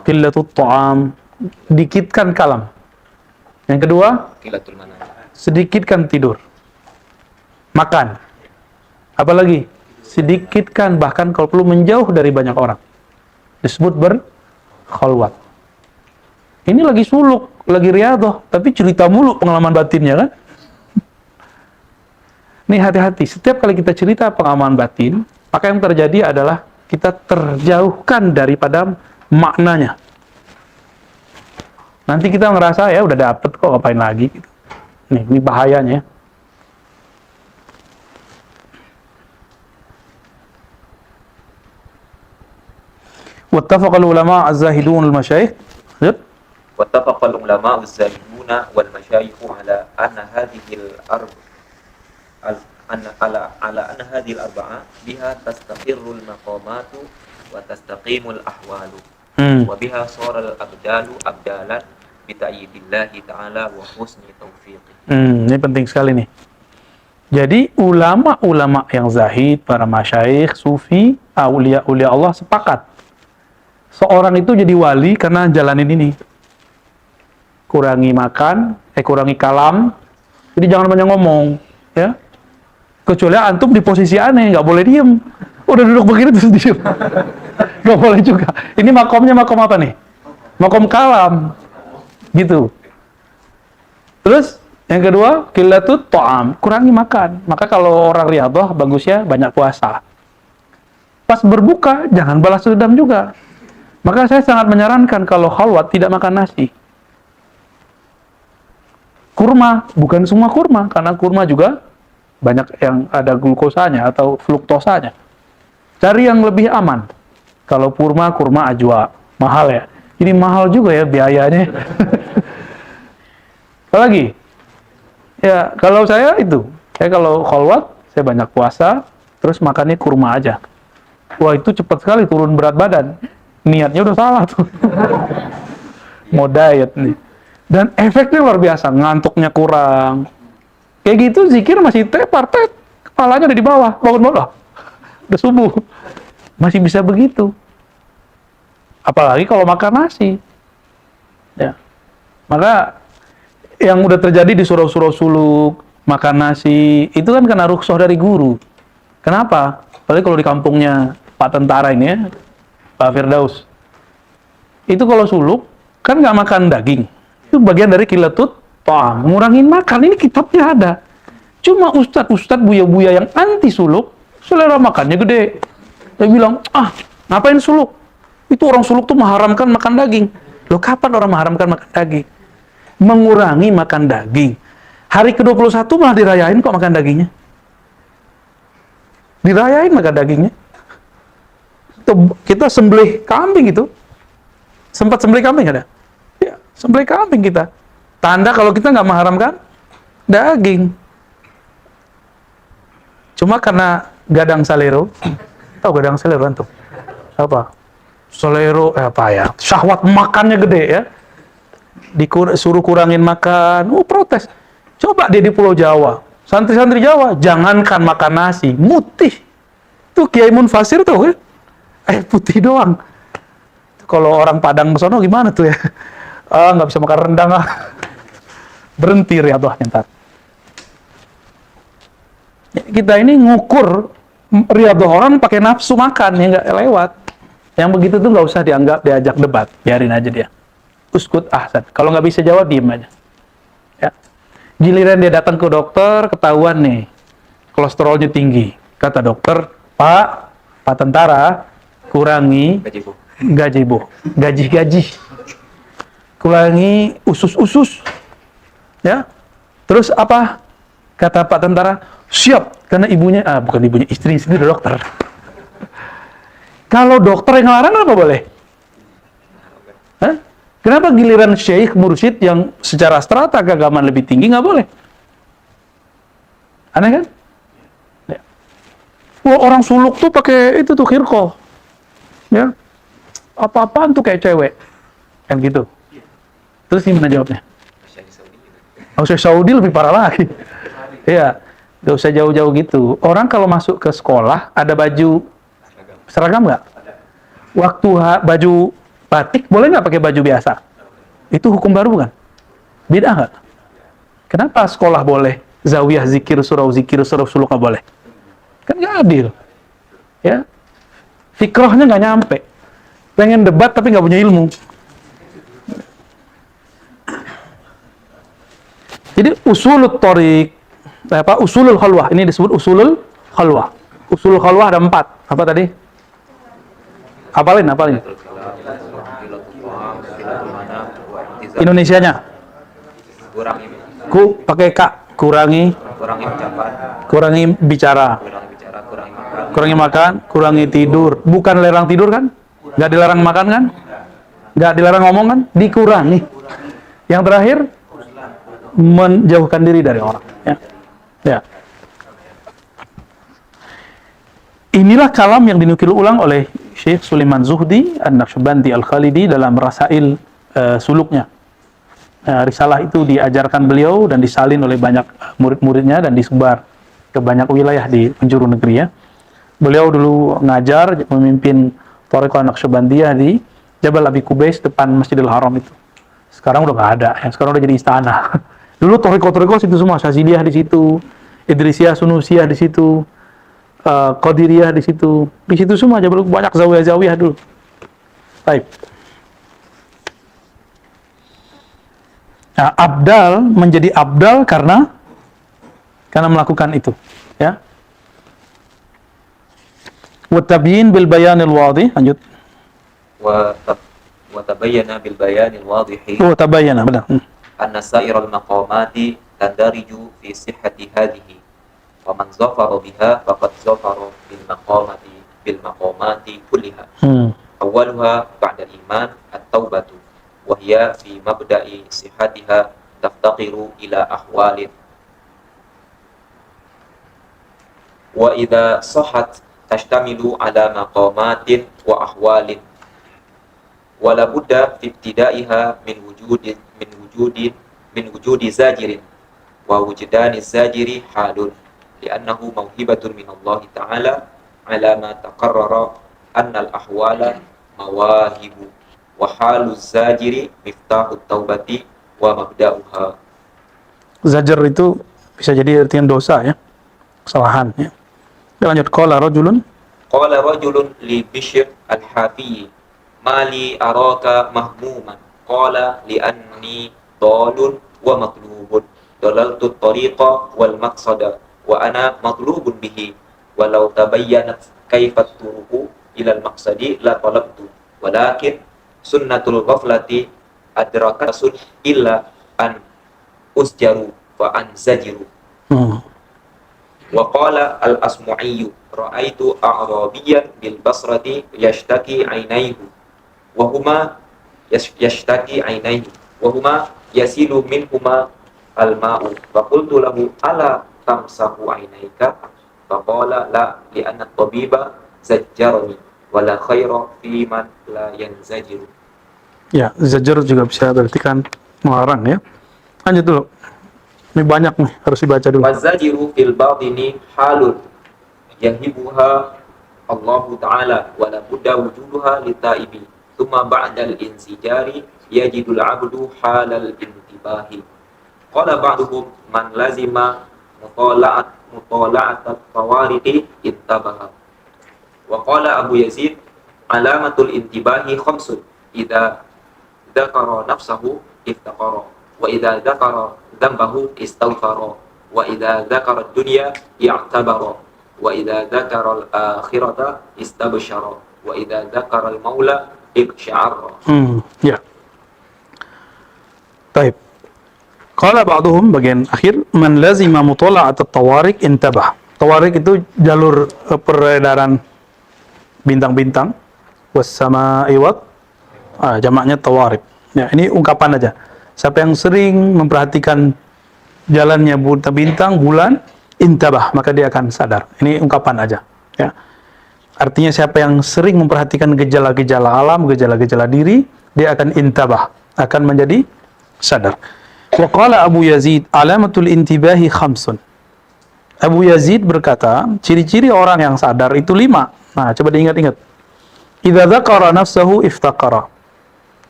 A: Qillatul ta'am. Dikitkan kalam. Yang kedua?
B: Qillatul manam.
A: Sedikitkan tidur. Makan. Apalagi? Sedikitkan, bahkan kalau perlu menjauh dari banyak orang. Disebut berkhalwat. Ini lagi suluk, lagi riyadhah, tapi cerita mulu pengalaman batinnya kan? Nih hati-hati, setiap kali kita cerita pengalaman batin, maka yang terjadi adalah kita terjauhkan daripada maknanya. Nanti kita ngerasa ya udah dapet kok, ngapain lagi gitu. Ini bahayanya. Wattafaqal ulama az-zahidun al-masyayikh.
B: wattafaqal ulama az-zahidun wal masyayikh ala anna hadhihi على أن هذه الأربعة بها تستقر المقامات وتستقيم الأحوال وبها صار الأبدال أبدالا بتأييد الله تعالى وحسن توفيقه.
A: Ini penting sekali nih. Jadi ulama-ulama yang zahid, para masyayikh, sufi, aulia-aulia Allah sepakat. Seorang itu jadi wali karena jalanin ini. Kurangi makan, kurangi kalam. Jadi jangan banyak ngomong, ya. Kecuali antum di posisi aneh, nggak boleh diem. Udah duduk begini terus diem. Nggak boleh juga. Ini makomnya makom apa nih? Makom kalam. Gitu. Terus, yang kedua, qillatul ta'am. Kurangi makan. Maka kalau orang riyadhah, bagusnya banyak puasa. Pas berbuka, jangan balas dendam juga. Maka saya sangat menyarankan kalau khalwat tidak makan nasi. Kurma, bukan semua kurma. Karena kurma juga banyak yang ada glukosanya atau fruktosanya. Cari yang lebih aman. Kalau kurma ajwa, mahal ya. Ini mahal juga ya biayanya. Apalagi? Ya, kalau saya kalau kholwat, saya banyak puasa, terus makannya kurma aja. Wah, itu cepat sekali turun berat badan. Niatnya udah salah tuh. Mau diet nih. Dan efeknya luar biasa, ngantuknya kurang. Kayak gitu zikir masih tepar-tet, kepalanya udah di bawah, bangun-bangun. Udah subuh. Masih bisa begitu. Apalagi kalau makan nasi. Ya. Maka yang udah terjadi di surau-surau suluk, makan nasi, itu kan karena rukhsah dari guru. Kenapa? Apalagi kalau di kampungnya Pak Tentara ini ya, Pak Firdaus. Itu kalau suluk, kan nggak makan daging. Itu bagian dari kilatut ta'am, ngurangin makan. Ini kitabnya ada. Cuma ustadz-ustadz buya-buya yang anti suluk, selera makannya gede. Dia bilang, ngapain suluk? Itu orang suluk tuh mengharamkan makan daging. Loh, kapan orang mengharamkan makan daging? Mengurangi makan daging. Hari ke-21 malah dirayain kok makan dagingnya. Dirayain makan dagingnya. Kita sembelih kambing itu. Sempat sembelih kambing ada? Ya, sembelih kambing kita. Tanda kalau kita nggak mengharamkan daging. Cuma karena gadang salero, tahu gadang salero antum? Apa? Salero apa ya? Syahwat makannya gede ya. Suruh kurangin makan, protes. Coba dia di Pulau Jawa, santri-santri Jawa, jangankan makan nasi, mutih. Tuh Kiai Munfasir tuh kan, air putih doang. Kalau orang Padang pesono gimana tuh ya? Nggak bisa makan rendang berhenti riyadhahnya ntar. Kita ini ngukur riyadhah orang pakai nafsu makan, ya nggak lewat. Yang begitu tuh nggak usah diajak debat, biarin aja dia. Uskut ahsan. Kalau nggak bisa jawab, diem aja. Ya. Giliran dia datang ke dokter, ketahuan nih, kolesterolnya tinggi. Kata dokter, Pak Tentara, kurangi gaji. Kurangi usus-usus. Ya. Terus apa? Kata Pak Tentara, siap. Karena bukan ibunya, istri udah dokter. Kalau dokter yang ngelarang, apa boleh? Hah? Kenapa giliran syekh mursyid yang secara strata keagamaan lebih tinggi nggak boleh? Aneh kan? Ya. Wah, orang suluk tuh pakai itu tuh khirqah. Ya. Apa-apaan tuh kayak cewek. Kan gitu. Terus gimana jawabnya? Syekh Saudi lebih parah lagi. Iya. Gak usah jauh-jauh gitu. Orang kalau masuk ke sekolah ada baju seragam nggak? Waktu baju batik boleh nggak pakai baju biasa? Itu hukum baru bukan? Bid'ah nggak? Kenapa sekolah boleh? Zawiyah zikir, surau suluk nggak boleh? Kan nggak adil. Ya, fikrahnya nggak nyampe. Pengen debat tapi nggak punya ilmu. Jadi usulul thariq, usulul khalwah. Ini disebut usulul khalwah. Usulul khalwah ada 4. Apa tadi? Apalin. Indonesianya. Pakai K. Kurangi ucapan. Kurangi bicara. Kurangi makan. Kurangi tidur. Bukan larang tidur kan? Nggak dilarang makan kan? Nggak dilarang ngomong kan? Dikurangi. Yang terakhir, menjauhkan diri dari orang. Ya. Inilah kalam yang dinukil ulang oleh Syekh Sulaiman Zuhdi An-Naqsyabandi Al-Khalidi dalam Rasail suluknya. Risalah itu diajarkan beliau dan disalin oleh banyak murid-muridnya dan disebar ke banyak wilayah di penjuru negeri ya. Beliau dulu ngajar, memimpin Thariqah Naqsyabandiyah di Jabal Abi Kubais depan Masjidil Haram itu. Sekarang udah nggak ada, yang sekarang udah jadi istana. Dulu Thariqah situ semua, Syaziliyah di situ, Idrisiyah, Sunusiyah di situ, Qadiriyah di situ semua aja banyak zawiyah dulu. Baik. Nah, abdal menjadi abdal karena melakukan itu, ya. Wa tabyin bil bayanil wadih, lanjut. Wa tabayyana bil bayanil wadih. Wa tabayyana, benar.
B: Anna sa'iral maqamati tandariju fi sihhati hadhihi. Wa man zafara biha faqad zafara bil maqamati kulliha. Awwaluha ba'da iman at-taubatu wa hiya fi mabda'i sihhatiha taftaqiru ila ahwalin. Wa idza sahhat tashtamilu ala maqamatin wa ahwalin. Wala budda fi ibtidaiha min wujudi zajirin wa wujdani zajiri halun li'annahu mawhibatun min Allah Ta'ala ala ma taqarrara anna al-ahwala mawahibu wa halu zajiri miftahut taubati wa mabda'uha.
A: Zajar itu bisa jadi artian dosa ya, kesalahan ya. Lanjut, qala rajulun
B: Li Bishr al-Hafiyi mali araka mahmuman qala li anni dalun wa matlubun dalaltu tariqa wal maqsada wa ana matlubun bihi walau tabayyanat kaifa turuqu ila al-maqsadi la talabtu walakin sunnatul ghaflati adrakasun illa an usjaru fa anzajiru. Wa qala al-Asmu'iyyu ra'aitu a'rabiyyan bil Basrati yashtaki 'ainaihi wa huma yasilu minhuma al-ma'u fa qultu lahu ala tamsahu 'ainaika fa qala la li anna at-tabiba zajjarani wa la khaira fi man la yanzajiru.
A: Ya, zajar juga bisa berarti kan melarang ya. Lanjut dulu. Ini banyak nih, harus dibaca dulu.
B: Wazajiru fil batini halun yahibuha Allahu Ta'ala wa la budda wujuduha litaibi thumma ba'dal insijari yajidul abdu halal intibahi. Qala ba'duhum man lazima mutala'at at-tawariqi intabaha. Wa qala Abu Yazid alamatul intibahi khamsun idza dzakara nafsahu iftaqara wa idza dzakara dambahu istaghfara wa idza dzakara ad-dunya i'tabara wa idza dzakara al-akhirata istabshara wa idza dzakara al-maula iqsha'ara.
A: Ya. Baik. Qala ba'duhum, bagian akhir, man lazima mutala'at at-tawariq intabah. Tawariq itu jalur peredaran bintang-bintang, was sama'i wat jamaknya tawariq. Ya, ini ungkapan aja. Siapa yang sering memperhatikan jalannya bintang, bulan, intabah, maka dia akan sadar. Ini ungkapan aja. Ya. Artinya siapa yang sering memperhatikan gejala-gejala alam, gejala-gejala diri, dia akan intabah, akan menjadi sadar. Wa qala Abu Yazid, alamatul intibahi khamsun. Abu Yazid berkata, ciri-ciri orang yang sadar itu 5. Nah, coba diingat-ingat. Idza dzakara nafsahu iftaqara.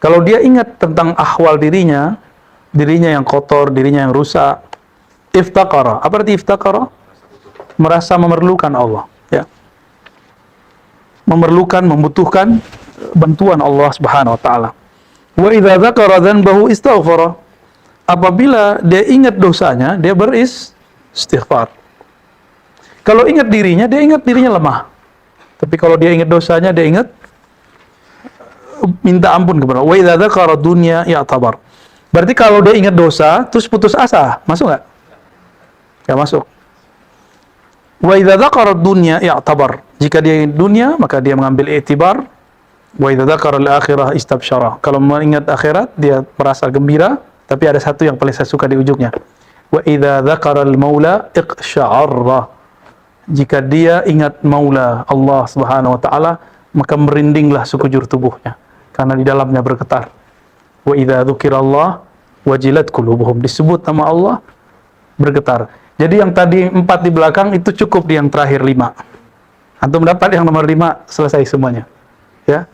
A: Kalau dia ingat tentang ahwal dirinya yang kotor, dirinya yang rusak, iftaqara. Apa arti iftaqara? Merasa memerlukan Allah, ya. Memerlukan, membutuhkan bantuan Allah Subhanahu wa taala. Wa idza dzakara dzanbahu istaghfara. Apabila dia ingat dosanya, dia beristighfar. Kalau ingat dirinya, dia ingat dirinya lemah. Tapi kalau dia ingat dosanya, dia ingat minta ampun kepada Allah. Wa idza dzakara dunya ya'tabar. Berarti kalau dia ingat dosa, terus putus asa, masuk nggak? Nggak masuk. Wa idza dzakara dunya ya'tabar. Jika dia ingat dunia, maka dia mengambil i'tibar. Wa idza dzakara al-akhirah istabsyara. Kalau mengingat akhirat, dia merasa gembira, tapi ada satu yang paling saya suka di ujungnya. Wa idza dzakara al-maula iqsha'arra. Jika dia ingat Maula Allah Subhanahu wa taala, maka merindinglah sekujur tubuhnya karena di dalamnya bergetar. Wa idza dzukirallah wajilat qulubuhum. Disebut nama Allah, bergetar. Jadi yang tadi 4 di belakang itu cukup di yang terakhir 5. Antum dapat yang nomor 5, selesai semuanya. Ya.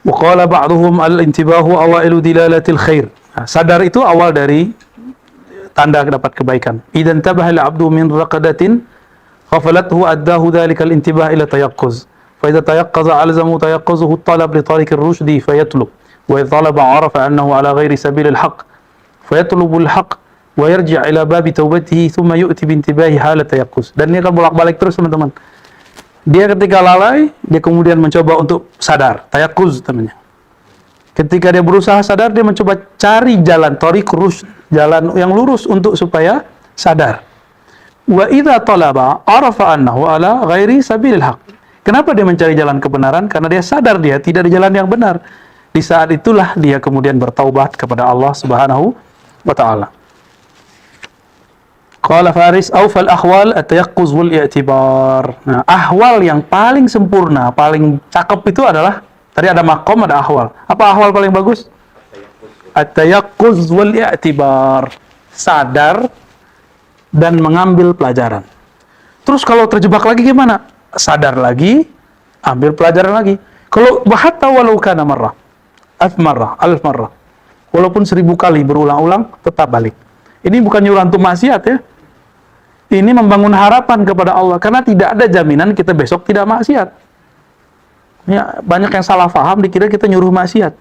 A: Wa qala ba'dhum al-intibahu awailu dilalatil khair. Nah, sadar itu awal dari tanda dapat kebaikan. Idzan tabaha al-'abdu min raqadatin ghafalathu addahu dhalika al-intibah ila tayaqquz. Fa idza tayaqqaza alzamu tayaqquzuhu at-talab li tariq ar-rushdi fayatlub. Wa idza talaba 'arafa annahu ala ghairi sabil al-haqq fayatlubu al-haqq wa yarji' ila babi taubatihi thumma yu'ti bi intibahi halat tayaqquz. Dan ini akan bolak-balik terus teman-teman. Dia ketika lalai, dia kemudian mencoba untuk sadar, tayaqquz namanya. Ketika dia berusaha sadar, dia mencoba cari jalan tariq rusyd, jalan yang lurus untuk supaya sadar. Wa idza talaba arafa annahu ala ghairi sabilil haq. Kenapa dia mencari jalan kebenaran? Karena dia sadar dia tidak di jalan yang benar. Di saat itulah dia kemudian bertaubat kepada Allah Subhanahu wa taala. Qala Faris, awfal ahwal at-tayaqquz wal i'tibar. Nah, ahwal yang paling sempurna, paling cakep itu adalah tadi ada maqam, ada ahwal. Apa ahwal paling bagus? At-tayaqquz wal i'tibar. Sadar dan mengambil pelajaran. Terus kalau terjebak lagi gimana? Sadar lagi, ambil pelajaran lagi. Kalau hatta walau kana marrah, alf marrah. Walaupun 1000 kali berulang-ulang, tetap balik. Ini bukan nyuruh antum maksiat ya. Ini membangun harapan kepada Allah, karena tidak ada jaminan kita besok tidak maksiat. Ya, banyak yang salah paham, dikira kita nyuruh maksiat.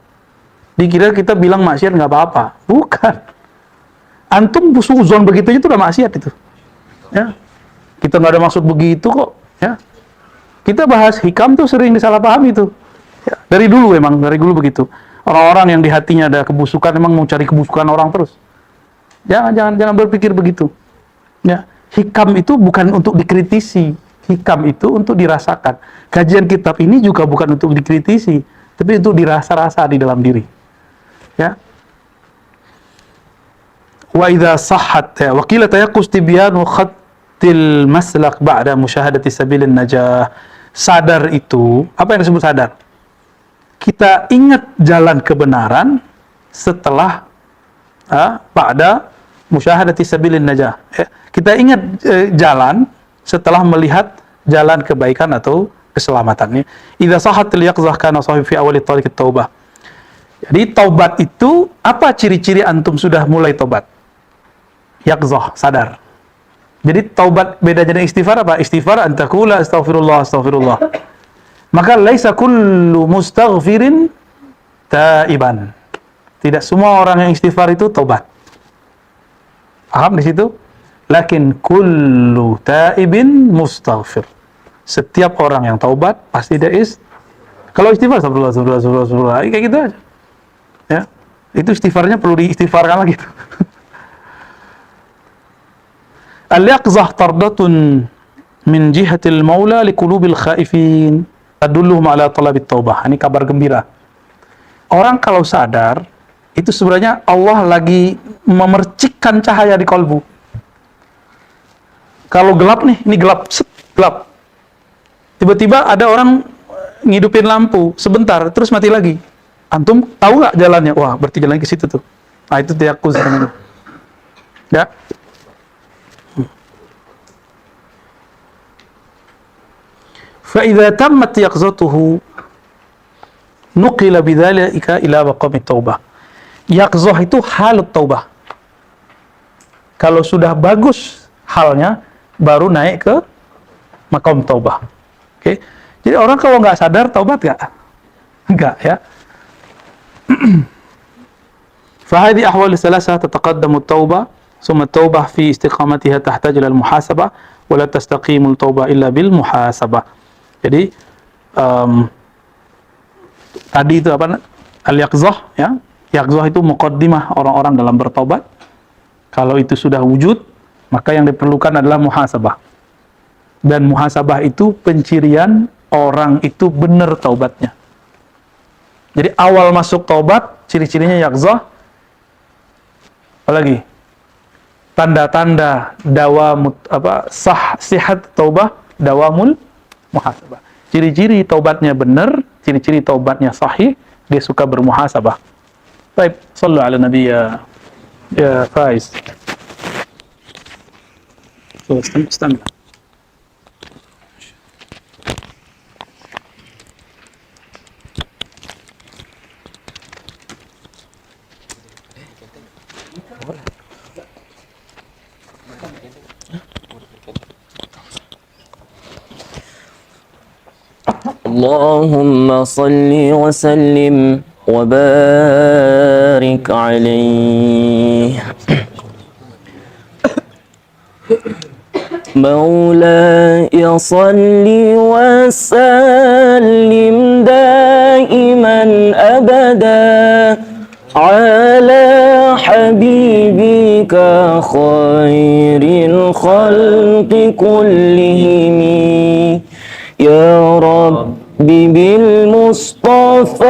A: Dikira kita bilang maksiat nggak apa-apa. Bukan. Antum suzon begitu itu udah maksiat itu. Ya. Kita nggak ada maksud begitu kok. Ya. Kita bahas hikam tuh sering disalahpahami itu. Ya. Dari dulu begitu. Orang-orang yang di hatinya ada kebusukan memang mau cari kebusukan orang terus. Jangan berpikir begitu. Ya. Hikam itu bukan untuk dikritisi. Hikam itu untuk dirasakan. Kajian kitab ini juga bukan untuk dikritisi, tapi untuk dirasa-rasa di dalam diri. Ya. Wa idza sahhat wa qila tayaqquz tibyanu khattil maslak ba'da musyahadati sabilin najah. Sadar itu, apa yang disebut sadar? Kita ingat jalan kebenaran setelah ba'da musyahadati sabilin najah. Kita ingat jalan setelah melihat jalan kebaikan atau keselamatannya. Idza sahhatil yaqzah kana sahib fi awali tariq at-taubah. Jadi taubat itu apa ciri-ciri antum sudah mulai taubat? Yaqzah, sadar. Jadi taubat bedanya dengan istighfar apa? Istighfar antakula astaghfirullah. Maka laisa kullu mustaghfirin taiban. Tidak semua orang yang istighfar itu taubat. Paham di situ? Lakin kullu taibin mustaghfir. Setiap orang yang taubat pasti dia kalau istighfar astagfirullah kayak gitu aja. Ya. Itu istighfarnya perlu diistighfarkan lagi. Al-yaqzah tardatun min jihatil maula liqulubil khaifin tadulluhum ala talabit taubah. Ini kabar gembira. Orang kalau sadar itu sebenarnya Allah lagi memercikkan cahaya di kalbu. Kalau gelap nih, ini gelap, gelap. Tiba-tiba ada orang ngidupin lampu sebentar, terus mati lagi. Antum tahu nggak jalannya? Wah, berarti jalan ke situ tuh. Nah, itu tayaqquz namanya. Ya. Fa idza tammat yaqzatuhu nuqila bidzalika ila maqamit taubah. Yaqzah itu halut taubah. Kalau sudah bagus halnya, baru naik ke maqam taubah. Oke. Jadi orang kalau nggak sadar taubat nggak? Enggak ya. فهذه أحوال الثلاثة تتقدم التوبة ثم التوبة في استقامتها تحتاج إلى المحاسبة ولا تستقيم التوبة إلا بالمحاسبة. Jadi tadi itu apa? Al-yaqzah ya. Yaqzah itu muqaddimah orang-orang dalam bertaubat. Kalau itu sudah wujud, maka yang diperlukan adalah muhasabah. Dan muhasabah itu pencirian orang itu benar taubatnya. Jadi awal masuk taubat, ciri-cirinya yaqzah. Apalagi? Tanda-tanda sihat taubah, dawamul muhasabah. Ciri-ciri taubatnya benar, ciri-ciri taubatnya sahih, dia suka bermuhasabah. Baik, sallu ala nabi ya Faiz. استنى
C: اللهم صل وسلم وبارك عليه مولاي صل وسلم دائما أبدا على حبيبك خير الخلق كلهم يا ربي بالمصطفى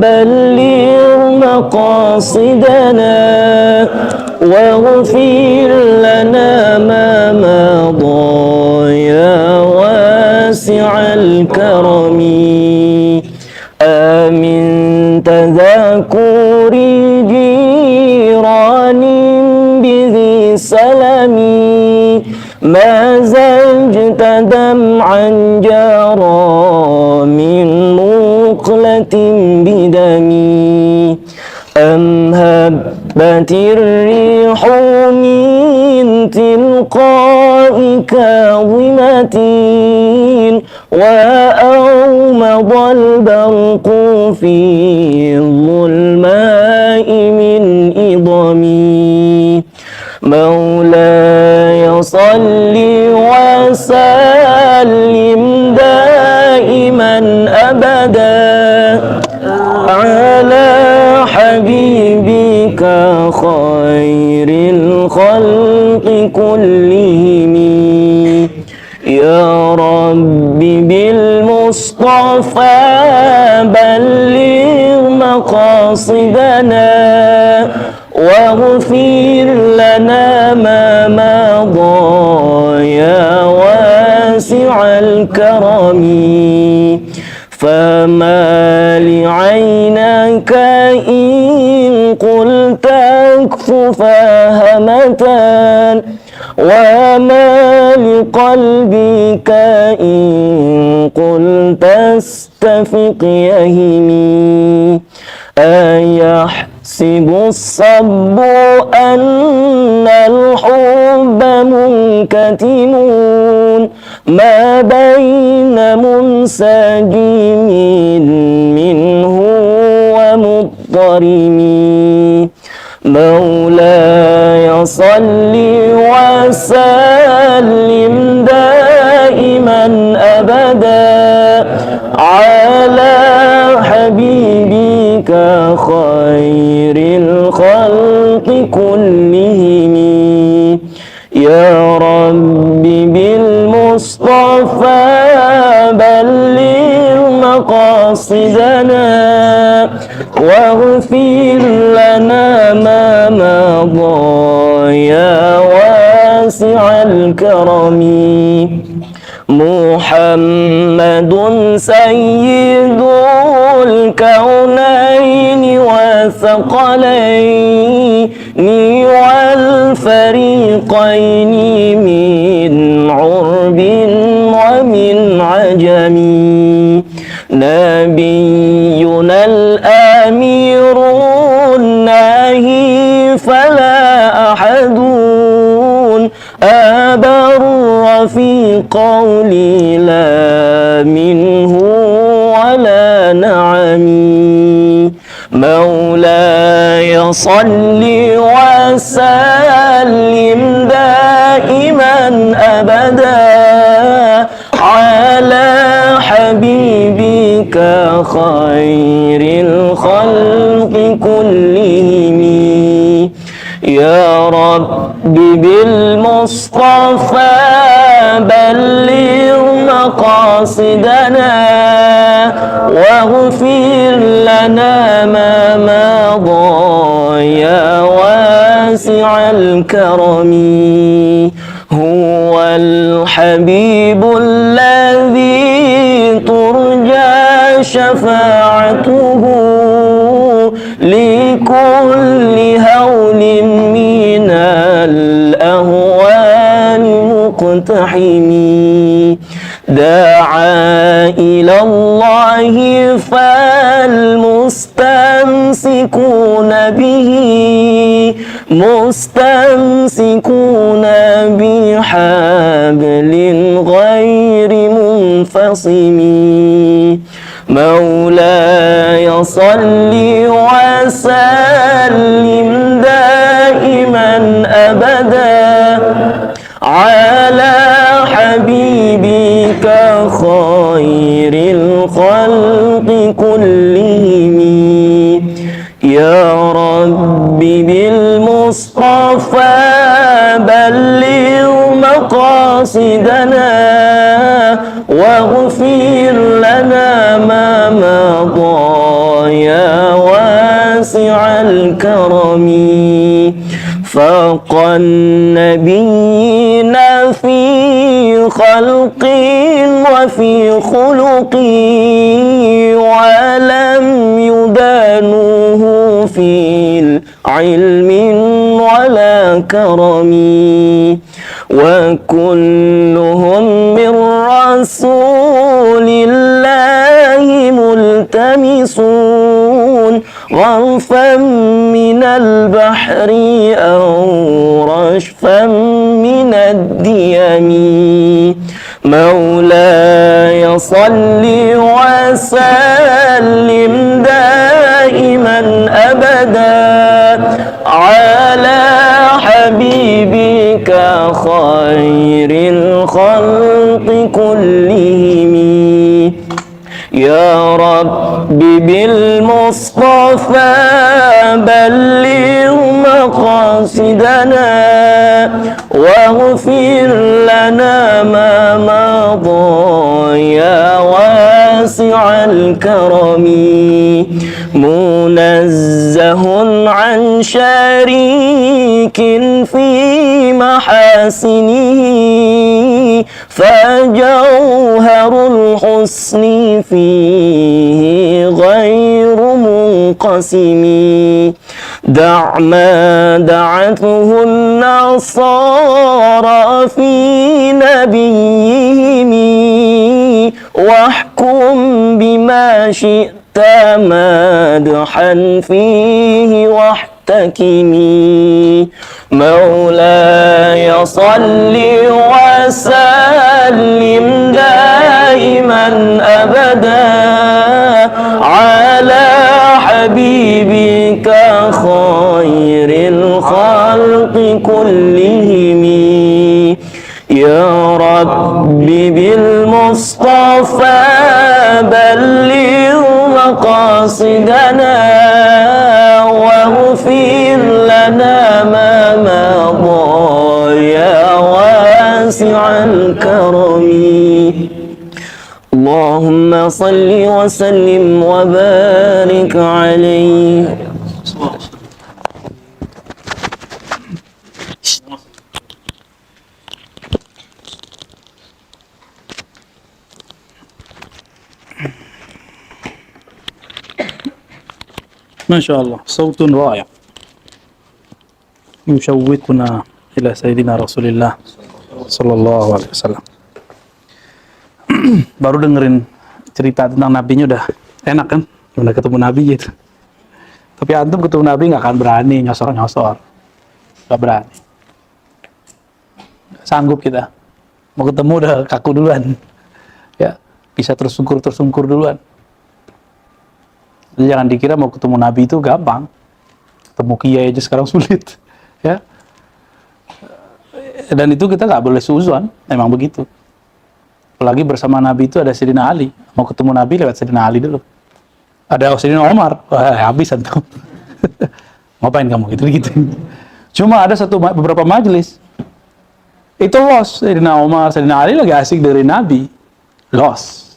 C: بلغ مقاصدنا واغفر لنا ما مضى يا واسع الكرم آمين تذكر جيران بذي سلمي ما زجت دمعا جرى من مقلة بدمي أم هبت الريح من تلقاء كاظمة وأومض البرق في الظلماء من إضمي مولاي صل وسلم دائما أبدا على حبيبك خير الخلق كلهم يا رب بالمصطفى بلغ مقاصدنا واغفر لنا ما مضى يا واسع الكرم فما لعينك إن قلت اكففا همتان وما لقلبك إن قلت استفق يهمي أيحسب الصب أن الحب منكتم ما بين منسجم منه ومضطرم مولاي صل وسلم دائما أبدا على حبيبك خير الخلق كلهم يا رب بالمصطفى بلغ مقاصدنا واغفر لنا ما مضى يا واسع الكرم محمد سيد الكونين والثقلين والفريقين من عرب ومن عجم نبينا الأمير الناهي فلا أحد أبر في قولي لا منه ولا نعمي مولاي صل وسلم دائما أبدا على حبيبك خير الخلق كلهم يا رب بالمصطفى بلغ مقاصدنا واغفر لنا ما مضى يا واسع الكرم هو الحبيب الذي ترجى شفاعته لكل هول من الأهوال مقتحم دعا إلى الله فالمستمسكون به مستمسكون بحبل غير منفصم مولاي صل وسلم دائما أبدا على حبيبك خير الخلق كلهم يا رب بالمصطفى بلغ مقاصدنا واسع الكرم فوق النبيين في خلق وفي خلق ولم يدانوه في العلم ولا كرم وكلهم من رسول الله ملتمسون غرفا من البحر أو رشفا من الديم مولاي صل وسلم دائما أبدا على حبيبك خير الخلق كلهم يا رب بالمصطفى بلغ مقاصدنا واغفر لنا ما مضى يا واسع الكرم منزه عن شريك في محاسنه فجوهر الحسن فيه غير منقسم دع ما دعته النصارى في نبيهم واحكم بما شئت مادحا فيه واحتكمي مولاي صل وسلم دائما أبدا على حبيبك خير الخلق كلهم يا رب بالمصطفى بلغ مقاصدنا واغفر لنا ما مضى يا واسع الكرم اللهم صل وسلم وبارك عليه
A: ما شاء الله صوت رائع يشوقنا إلى سيدنا رسول الله صلى الله عليه وسلم. Baru dengerin cerita tentang nabinya udah enak kan, udah ketemu nabi gitu. Tapi antum ketemu nabi nggak akan berani nyosor-nyosor, nggak berani, nggak sanggup kita. Mau ketemu udah kaku duluan, ya bisa tersungkur duluan. Jadi jangan dikira mau ketemu nabi itu gampang, ketemu kiai aja sekarang sulit, ya. Dan itu kita nggak boleh suuzon, emang begitu. Apalagi bersama Nabi itu ada Sayyidina Ali. Mau ketemu Nabi lewat Sayyidina Ali dulu. Ada Sayyidina Umar, wah habis antum. Ngapain kamu gitu-gitu. Cuma ada beberapa majelis. Itu los, Sayyidina Umar, Sayyidina Ali lagi asik dari Nabi. Los.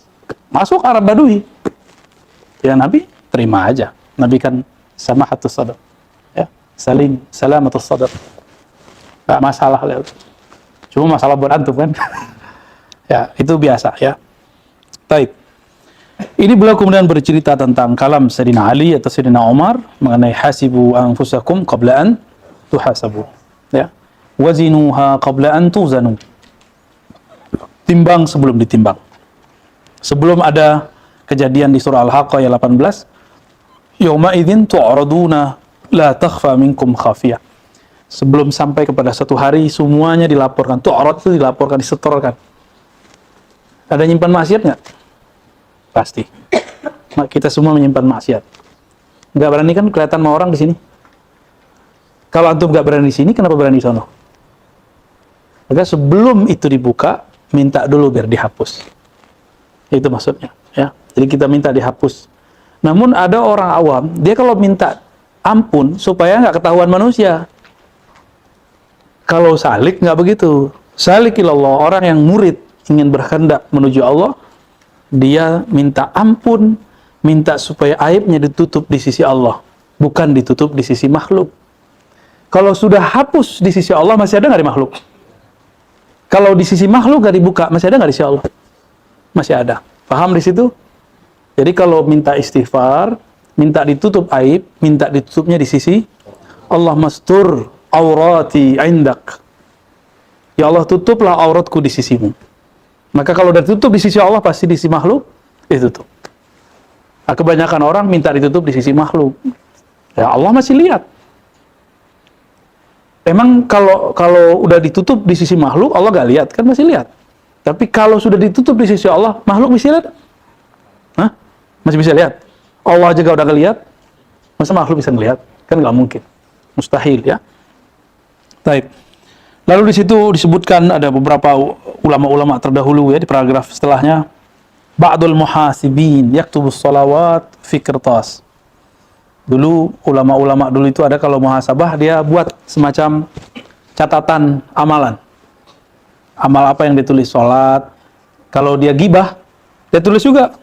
A: Masuk Arab Badui. Ya Nabi terima aja. Nabi kan samahatus sadar. Ya, salamatus sadar. Enggak masalah lewat. Cuma masalah buat antum kan. Ya, itu biasa ya. Baik. Ini beliau kemudian bercerita tentang kalam Sayyidina Ali atau Sayyidina Umar mengenai hasibu anfusakum qabla an tuhasabu. Ya. Wazinuha qabla an tuzanu. Timbang sebelum ditimbang. Sebelum ada kejadian di surah Al-Haqqah ayat 18, yauma idzin tu'raduna la takhfa minkum khafiyah. Sebelum sampai kepada satu hari semuanya dilaporkan. Tu'rad itu dilaporkan, disetorkan. Ada nyimpan maksiat nggak? Pasti. Kita semua menyimpan maksiat. Nggak berani kan kelihatan sama orang di sini? Kalau antum nggak berani di sini, kenapa berani di sana? Maka sebelum itu dibuka, minta dulu biar dihapus. Itu maksudnya. Ya. Jadi kita minta dihapus. Namun ada orang awam, dia kalau minta ampun supaya nggak ketahuan manusia. Kalau salik nggak begitu. Salik ilallah, orang yang murid ingin berkehendak menuju Allah, dia minta ampun, minta supaya aibnya ditutup di sisi Allah. bukan ditutup di sisi makhluk. Kalau sudah hapus di sisi Allah, masih ada nggak di makhluk? Kalau di sisi makhluk nggak dibuka, masih ada nggak di sisi Allah? Masih ada. Paham di situ? Jadi kalau minta istighfar, minta ditutup aib, minta ditutupnya di sisi Allah. Mastur aurati indak. Ya Allah, tutuplah auratku di sisimu. Maka kalau udah ditutup di sisi Allah, pasti di sisi makhluk ditutup. Nah, kebanyakan orang minta ditutup di sisi makhluk. Ya Allah masih lihat. Emang kalau udah ditutup di sisi makhluk, Allah nggak lihat? Kan masih lihat. Tapi kalau sudah ditutup di sisi Allah, makhluk bisa lihat? Hah? Masih bisa lihat? Allah juga udah ngelihat, masa makhluk bisa ngelihat? Kan nggak mungkin. Mustahil, ya. Baik. Lalu di situ disebutkan ada beberapa ulama-ulama terdahulu ya di paragraf setelahnya. Ba'dul muhasibin yaktubus salawat fi kertas. Dulu ulama-ulama dulu itu ada kalau muhasabah dia buat semacam catatan amalan. Amal apa yang ditulis, salat. Kalau dia gibah, dia tulis juga.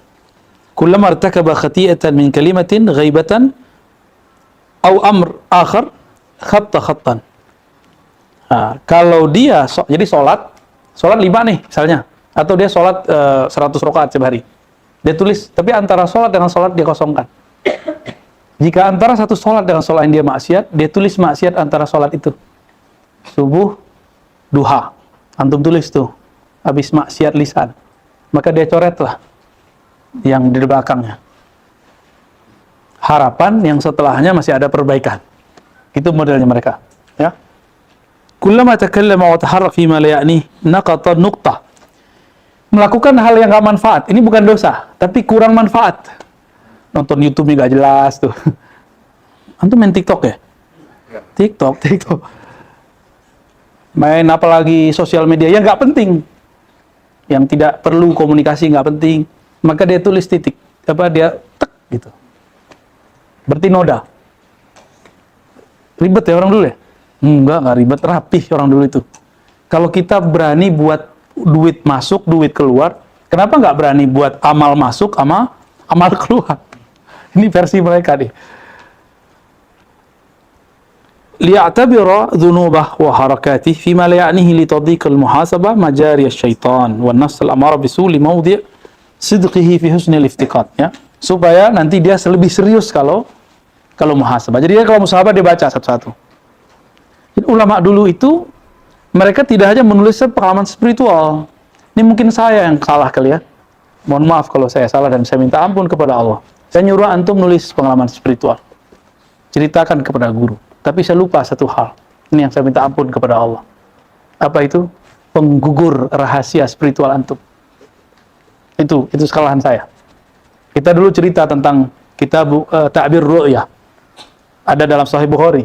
A: Kullama irtakaba khati'atan min kalimatin ghaibatan au amr akhar khatta khattan. Nah, kalau dia jadi sholat 5 nih misalnya, atau dia sholat 100 rakaat sehari, dia tulis, tapi antara sholat dengan sholat dia kosongkan. Jika antara satu sholat dengan sholat yang dia maksiat, dia tulis maksiat antara sholat itu. Subuh, duha, antum tulis tuh, habis maksiat lisan, maka dia coretlah yang di belakangnya. Harapan yang setelahnya masih ada perbaikan. Itu modelnya mereka, ya. Kullama takallama wa taharrak fima la ya'ni naqata nuqtah. Melakukan hal yang enggak manfaat. Ini bukan dosa, tapi kurang manfaat. Nonton YouTube enggak jelas tuh. Antum main TikTok ya? TikTok. Main apalagi sosial media yang enggak penting. Yang tidak perlu komunikasi enggak penting. Maka dia tulis titik. Dia tek gitu. Berarti noda. Ribet ya orang dulu ya? Enggak ribet, rapih orang dulu itu. Kalau kita berani buat duit masuk, duit keluar, kenapa nggak berani buat amal masuk sama amal keluar? Ini versi mereka nih. Li'atabira dhunubah wa harakatih fima la ya'nihi li tadhiqil muhasabah majari asy-syaitan wan nafs al-amara bisu li mawdi' sidqihi fi husnil iftiqad, ya. Supaya nanti dia lebih serius kalau muhasabah. Jadi dia kalau muhasabah dia baca satu-satu. Jadi ulama dulu itu mereka tidak hanya menulis pengalaman spiritual. Ini mungkin saya yang salah kali ya. Mohon maaf kalau saya salah dan saya minta ampun kepada Allah. Saya nyuruh antum nulis pengalaman spiritual. Ceritakan kepada guru. Tapi saya lupa satu hal. Ini yang saya minta ampun kepada Allah. Apa itu? Penggugur rahasia spiritual antum. Itu kesalahan saya. Kita dulu cerita tentang kitab Ta'bir Ru'yah. Ada dalam Sahih Bukhari.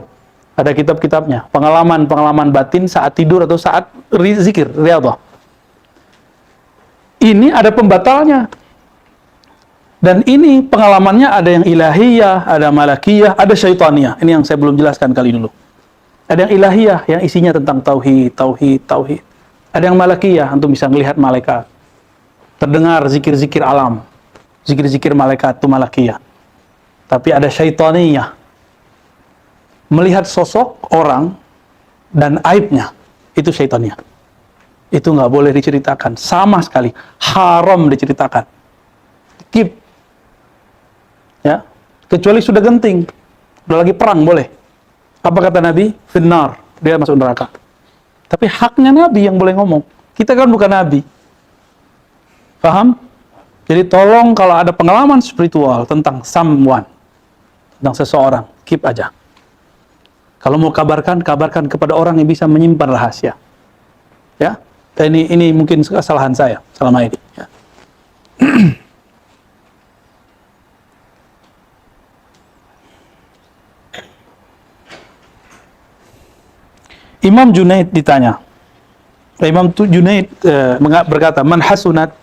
A: Ada kitab-kitabnya. Pengalaman batin saat tidur atau saat zikir, riyadhah. Ini ada pembatalnya. Dan ini pengalamannya ada yang ilahiyah, ada malakiyah, ada syaitaniyah. Ini yang saya belum jelaskan kali dulu. Ada yang ilahiyah, yang isinya tentang tauhid. Ada yang malakiyah, antum bisa melihat malaikat. Terdengar zikir-zikir alam. Zikir-zikir malaikat itu malakiyah. Tapi ada syaitaniyah. Melihat sosok orang dan aibnya. Itu syaitaniyah. Itu nggak boleh diceritakan. Sama sekali. Haram diceritakan. Keep. Ya, kecuali sudah genting, udah lagi perang boleh. Apa kata Nabi? Finnar, dia masuk neraka. Tapi haknya Nabi yang boleh ngomong. Kita kan bukan Nabi. Paham? Jadi tolong kalau ada pengalaman spiritual tentang someone, tentang seseorang, keep aja. Kalau mau kabarkan kepada orang yang bisa menyimpan rahasia. Ya, ini mungkin kesalahan saya selama ini. Ya. Imam Junaid ditanya. Imam Junaid berkata, "Man hasunat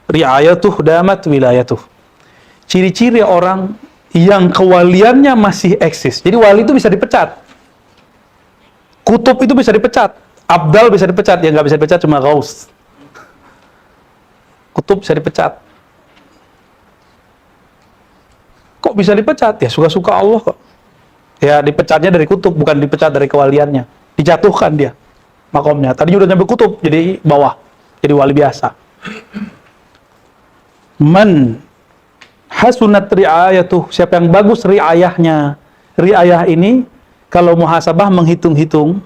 A: ri'ayatuh damat wilayatuh." Ciri-ciri orang yang kewaliannya masih eksis. Jadi wali itu bisa dipecat. Kutub itu bisa dipecat. Abdal bisa dipecat. Yang nggak bisa dipecat cuma Ghaus. Kutub bisa dipecat. Kok bisa dipecat? Ya suka-suka Allah kok. Ya dipecatnya dari kutub, bukan dipecat dari kewaliannya. Dijatuhkan dia makomnya. Tadinya udah nyampe kutub, jadi bawah, jadi wali biasa. Man hasunat riayatuh, siapa yang bagus riayahnya. Riayah ini kalau muhasabah menghitung-hitung,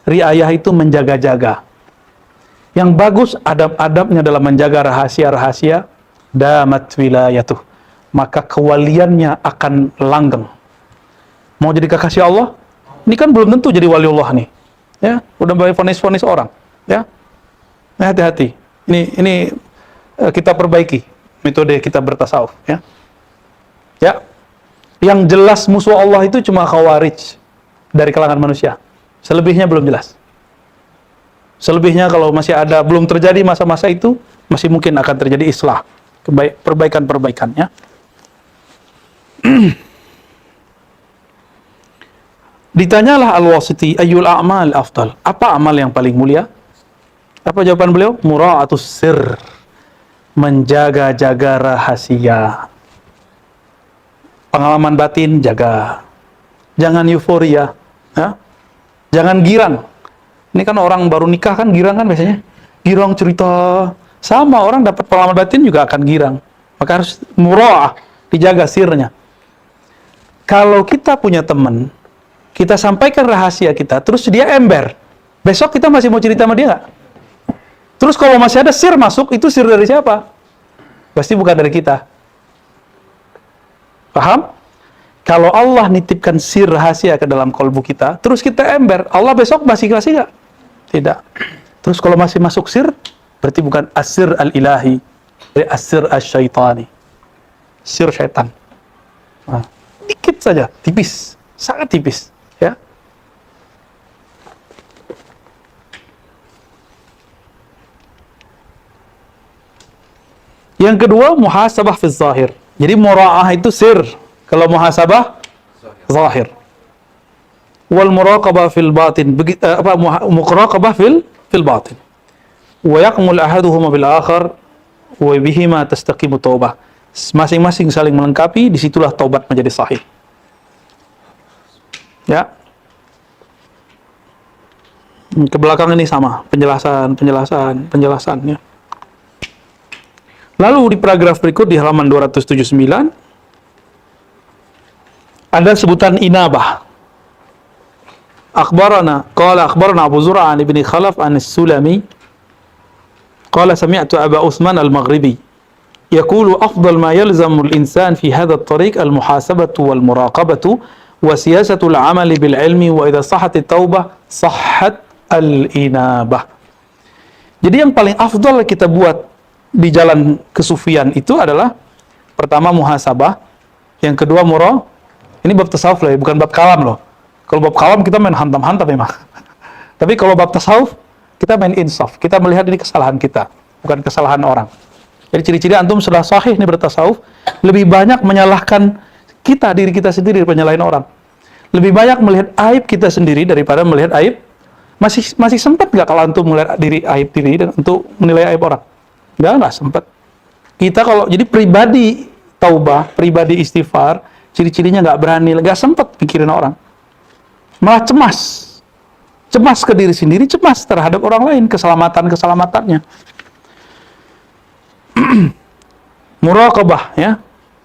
A: riayah itu menjaga-jaga. Yang bagus adab-adabnya dalam menjaga rahasia-rahasia, damat wilayatuh, maka kewaliannya akan langgeng. Mau jadi kekasih Allah? Ini kan belum tentu jadi wali Allah nih. Ya, udah banyak vonis-vonis orang, ya. Nah, hati-hati. Ini kita perbaiki metode kita bertasawuf, ya. Ya. Yang jelas musuh Allah itu cuma Khawarij dari kalangan manusia. Selebihnya belum jelas. Selebihnya kalau masih ada, belum terjadi masa-masa itu, masih mungkin akan terjadi islah, perbaikan-perbaikannya. Ditanyalah Al-Wasiti, ayyul a'mal afdal? Apa amal yang paling mulia? Apa jawaban beliau? Mura'atus sir. Menjaga-jaga rahasia. Pengalaman batin jaga. Jangan euforia, ya. Jangan girang. Ini kan orang baru nikah kan girang kan biasanya. Girang cerita. Sama orang dapat pengalaman batin juga akan girang. Maka harus mura'ah, dijaga sirnya. Kalau kita punya teman, kita sampaikan rahasia kita, terus dia ember. Besok kita masih mau cerita sama dia nggak? Terus kalau masih ada sir masuk, itu sir dari siapa? Pasti bukan dari kita. Paham? Kalau Allah nitipkan sir rahasia ke dalam kolbu kita, terus kita ember, Allah besok masih kasih nggak? Tidak. Terus kalau masih masuk sir, berarti bukan asir al-ilahi, asir al-syaitani. Sir syaitan. Nah, dikit saja, tipis, sangat tipis. Ya. Yang kedua, muhasabah fi zahir. Jadi mura'ah itu sir. Kalau muhasabah zahir. Wal muraqabah fil batin. Muraqabah fil batin. Wa yaqmul ahaduhuma bil akhar wa bihima tastaqimu taubah. Masing-masing saling melengkapi, disitulah taubat menjadi sahih. Ya. Ke belakang ini sama, penjelasannya. Lalu di paragraf berikut di halaman 279 ada sebutan inabah. Qala akhbarana Abu Zur'a an Ibn Khalaf an Sulami qala sami'tu Aba Uthman al-Maghribi yaqulu afdal ma yalzamu al-insan fi hadha at-tariq al-muhasabatu wal-muraqabatu wa siyasatul 'amali bil 'ilmi wa idza sahhat at-taubah sahhat al-inabah. Jadi yang paling afdal kita buat di jalan kesufian itu adalah pertama muhasabah, yang kedua murah. Ini bab tasawuf loh, bukan bab kalam loh. Kalau bab kalam kita main hantam-hantam memang. Tapi kalau bab tasawuf kita main insaf. Kita melihat ini kesalahan kita, bukan kesalahan orang. Jadi ciri-ciri antum sudah sahih ini bertasawuf, lebih banyak menyalahkan kita, diri kita sendiri daripada nyalahin orang. Lebih banyak melihat aib kita sendiri daripada melihat aib. Masih sempat nggak kalau antum melihat aib diri dan untuk menilai aib orang? Nggak sempat. Kita kalau jadi pribadi taubah, pribadi istighfar, ciri-cirinya nggak berani, nggak sempat pikirin orang. Malah cemas ke diri sendiri, cemas terhadap orang lain, keselamatannya. Muraqabah, ya,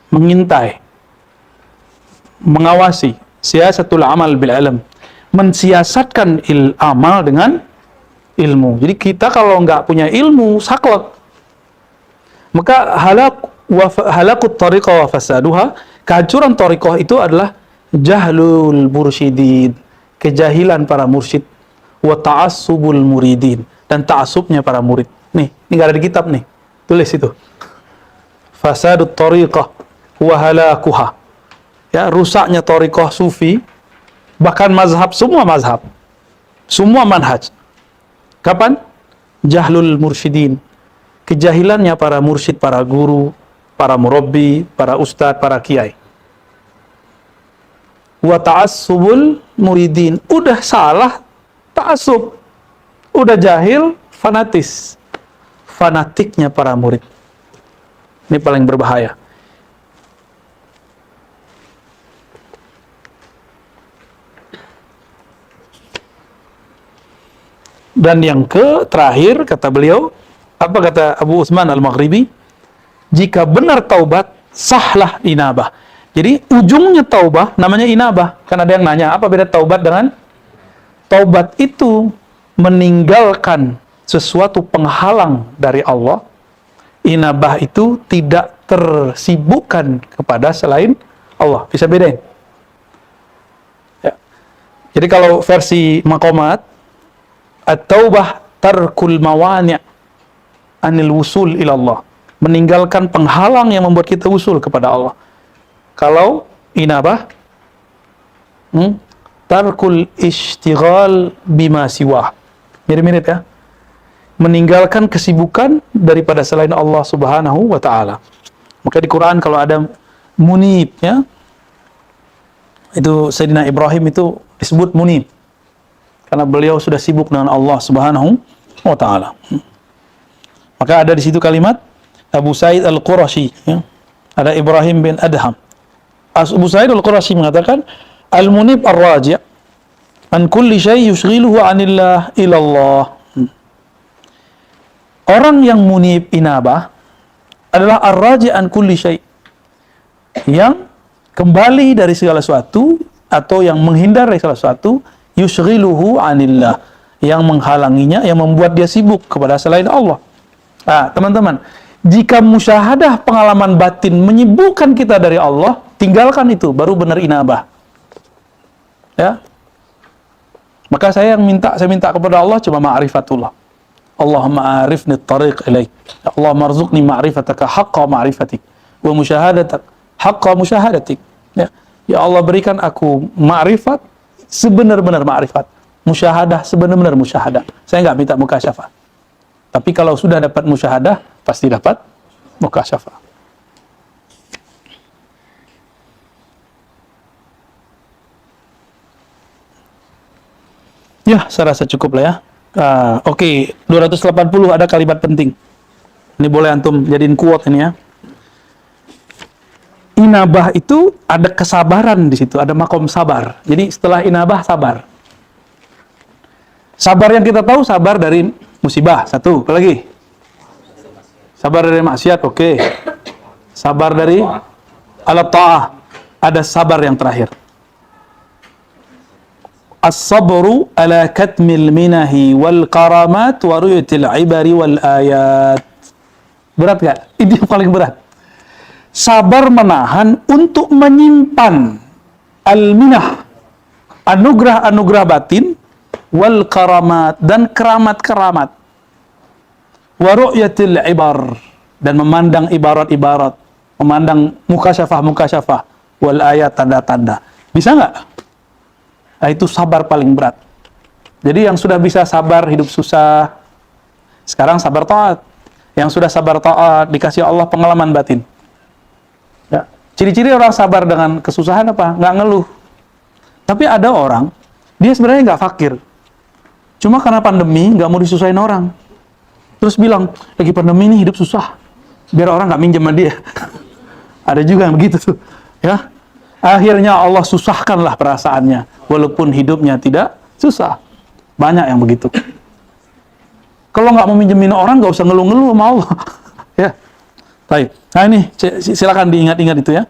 A: mengintai, mengawasi, siyasatul amal bil ilm, mensiasatkan amal dengan ilmu. Jadi kita kalau nggak punya ilmu, saklek. Maka halakut tariqah wa fasaduha, kehancuran tariqah itu adalah jahlul mursyidin, kejahilan para mursyid, wa ta'assubul muridin, dan ta'assubnya para murid. Nih, ini nggak ada di kitab nih. Tulis itu. Fasadut tariqah wa halakuha. Ya, rusaknya tariqah sufi, bahkan mazhab, semua manhaj. Kapan? Jahlul mursyidin, kejahilannya para mursyid, para guru, para murabbi, para ustadz, para kiai. Wa ta'assubul muridin, udah salah ta'assub, udah jahil fanatiknya para murid. Ini paling berbahaya. Dan yang terakhir, kata beliau, apa kata Abu Utsman Al-Maghribi? Jika benar taubat, sahlah inabah. Jadi ujungnya taubah namanya inabah. Kan ada yang nanya, apa beda taubat dengan? Taubat itu meninggalkan sesuatu penghalang dari Allah. Inabah itu tidak tersibukkan kepada selain Allah. Bisa bedain? Ya. Jadi kalau versi Maqamat, at-taubah tarkul mawani' anil wusul ilallah. Meninggalkan penghalang yang membuat kita usul kepada Allah. Kalau inabah, tarkul ishtighal bima siwah. Mirip-mirip ya. Meninggalkan kesibukan daripada selain Allah Subhanahu wa ta'ala. Maka di Quran kalau ada munib ya, itu Sayyidina Ibrahim itu disebut munib. Karena beliau sudah sibuk dengan Allah Subhanahu wa ta'ala. Maka ada di situ kalimat Abu Sa'id Al-Qurashi ya. Ada Ibrahim bin Adham. Abu Sa'id Al-Qurashi mengatakan al-munib ar-raji' an kulli syai' yushghiluhu 'anillah ilallah. Orang yang munib inabah adalah ar-raji' an kulli syai', yang kembali dari segala sesuatu atau yang menghindar dari segala sesuatu, yushghiluhu 'anillah, yang menghalanginya, yang membuat dia sibuk kepada selain Allah. Nah, teman-teman, jika musyahadah pengalaman batin menyibukkan kita dari Allah, tinggalkan itu, baru benar inabah. Ya. Maka saya minta kepada Allah cuma ma'rifatullah. Allahumma arifni at-tariq ilaik. Allahumma arzuqni ma'rifataka haqqa ma'rifatik wa musyahadatak haqqa musyahadatik. Ya. Ya Allah, berikan aku ma'rifat sebenar-benar ma'rifat, musyahadah sebenar-benar musyahadah. Saya enggak minta mukasyafah. Tapi kalau sudah dapat musyahadah, pasti dapat mukasyafah. Ya, saya rasa cukup lah ya. Oke, 280 ada kalimat penting. Ini boleh antum jadiin quote ini ya. Inabah itu ada kesabaran di situ, ada makom sabar. Jadi setelah inabah sabar. Sabar yang kita tahu sabar dari musibah, satu. Apa lagi? Sabar dari maksiat, oke. Sabar dari ala ta'ah. Ada sabar yang terakhir. As-sabru ala katmil minahi wal karamat wa ru'yatil ibari wal ayat. Berat gak? Ini yang paling berat. Sabar menahan untuk menyimpan al-minah, anugerah-anugerah batin, wal karamat, dan keramat-keramat, wa ru'yatil ibar, dan memandang ibarat-ibarat, memandang mukasyafah-mukasyafah, wal ayat, tanda-tanda. Bisa nggak? Nah, itu sabar paling berat. Jadi yang sudah bisa sabar hidup susah, sekarang sabar taat. Yang sudah sabar taat, dikasih Allah pengalaman batin. Ya. Ciri-ciri orang sabar dengan kesusahan apa? Nggak ngeluh. Tapi ada orang, dia sebenarnya nggak fakir. Cuma karena pandemi, nggak mau disusahin orang. Terus bilang, lagi pandemi ini hidup susah. Biar orang nggak minjem sama dia. Ada juga yang begitu tuh. Ya. Akhirnya Allah susahkanlah perasaannya. Walaupun hidupnya tidak susah. Banyak yang begitu. Kalau nggak mau minjemin orang, nggak usah ngeluh-ngeluh sama Allah. Ya. Baik. Nah ini, silakan diingat-ingat itu ya.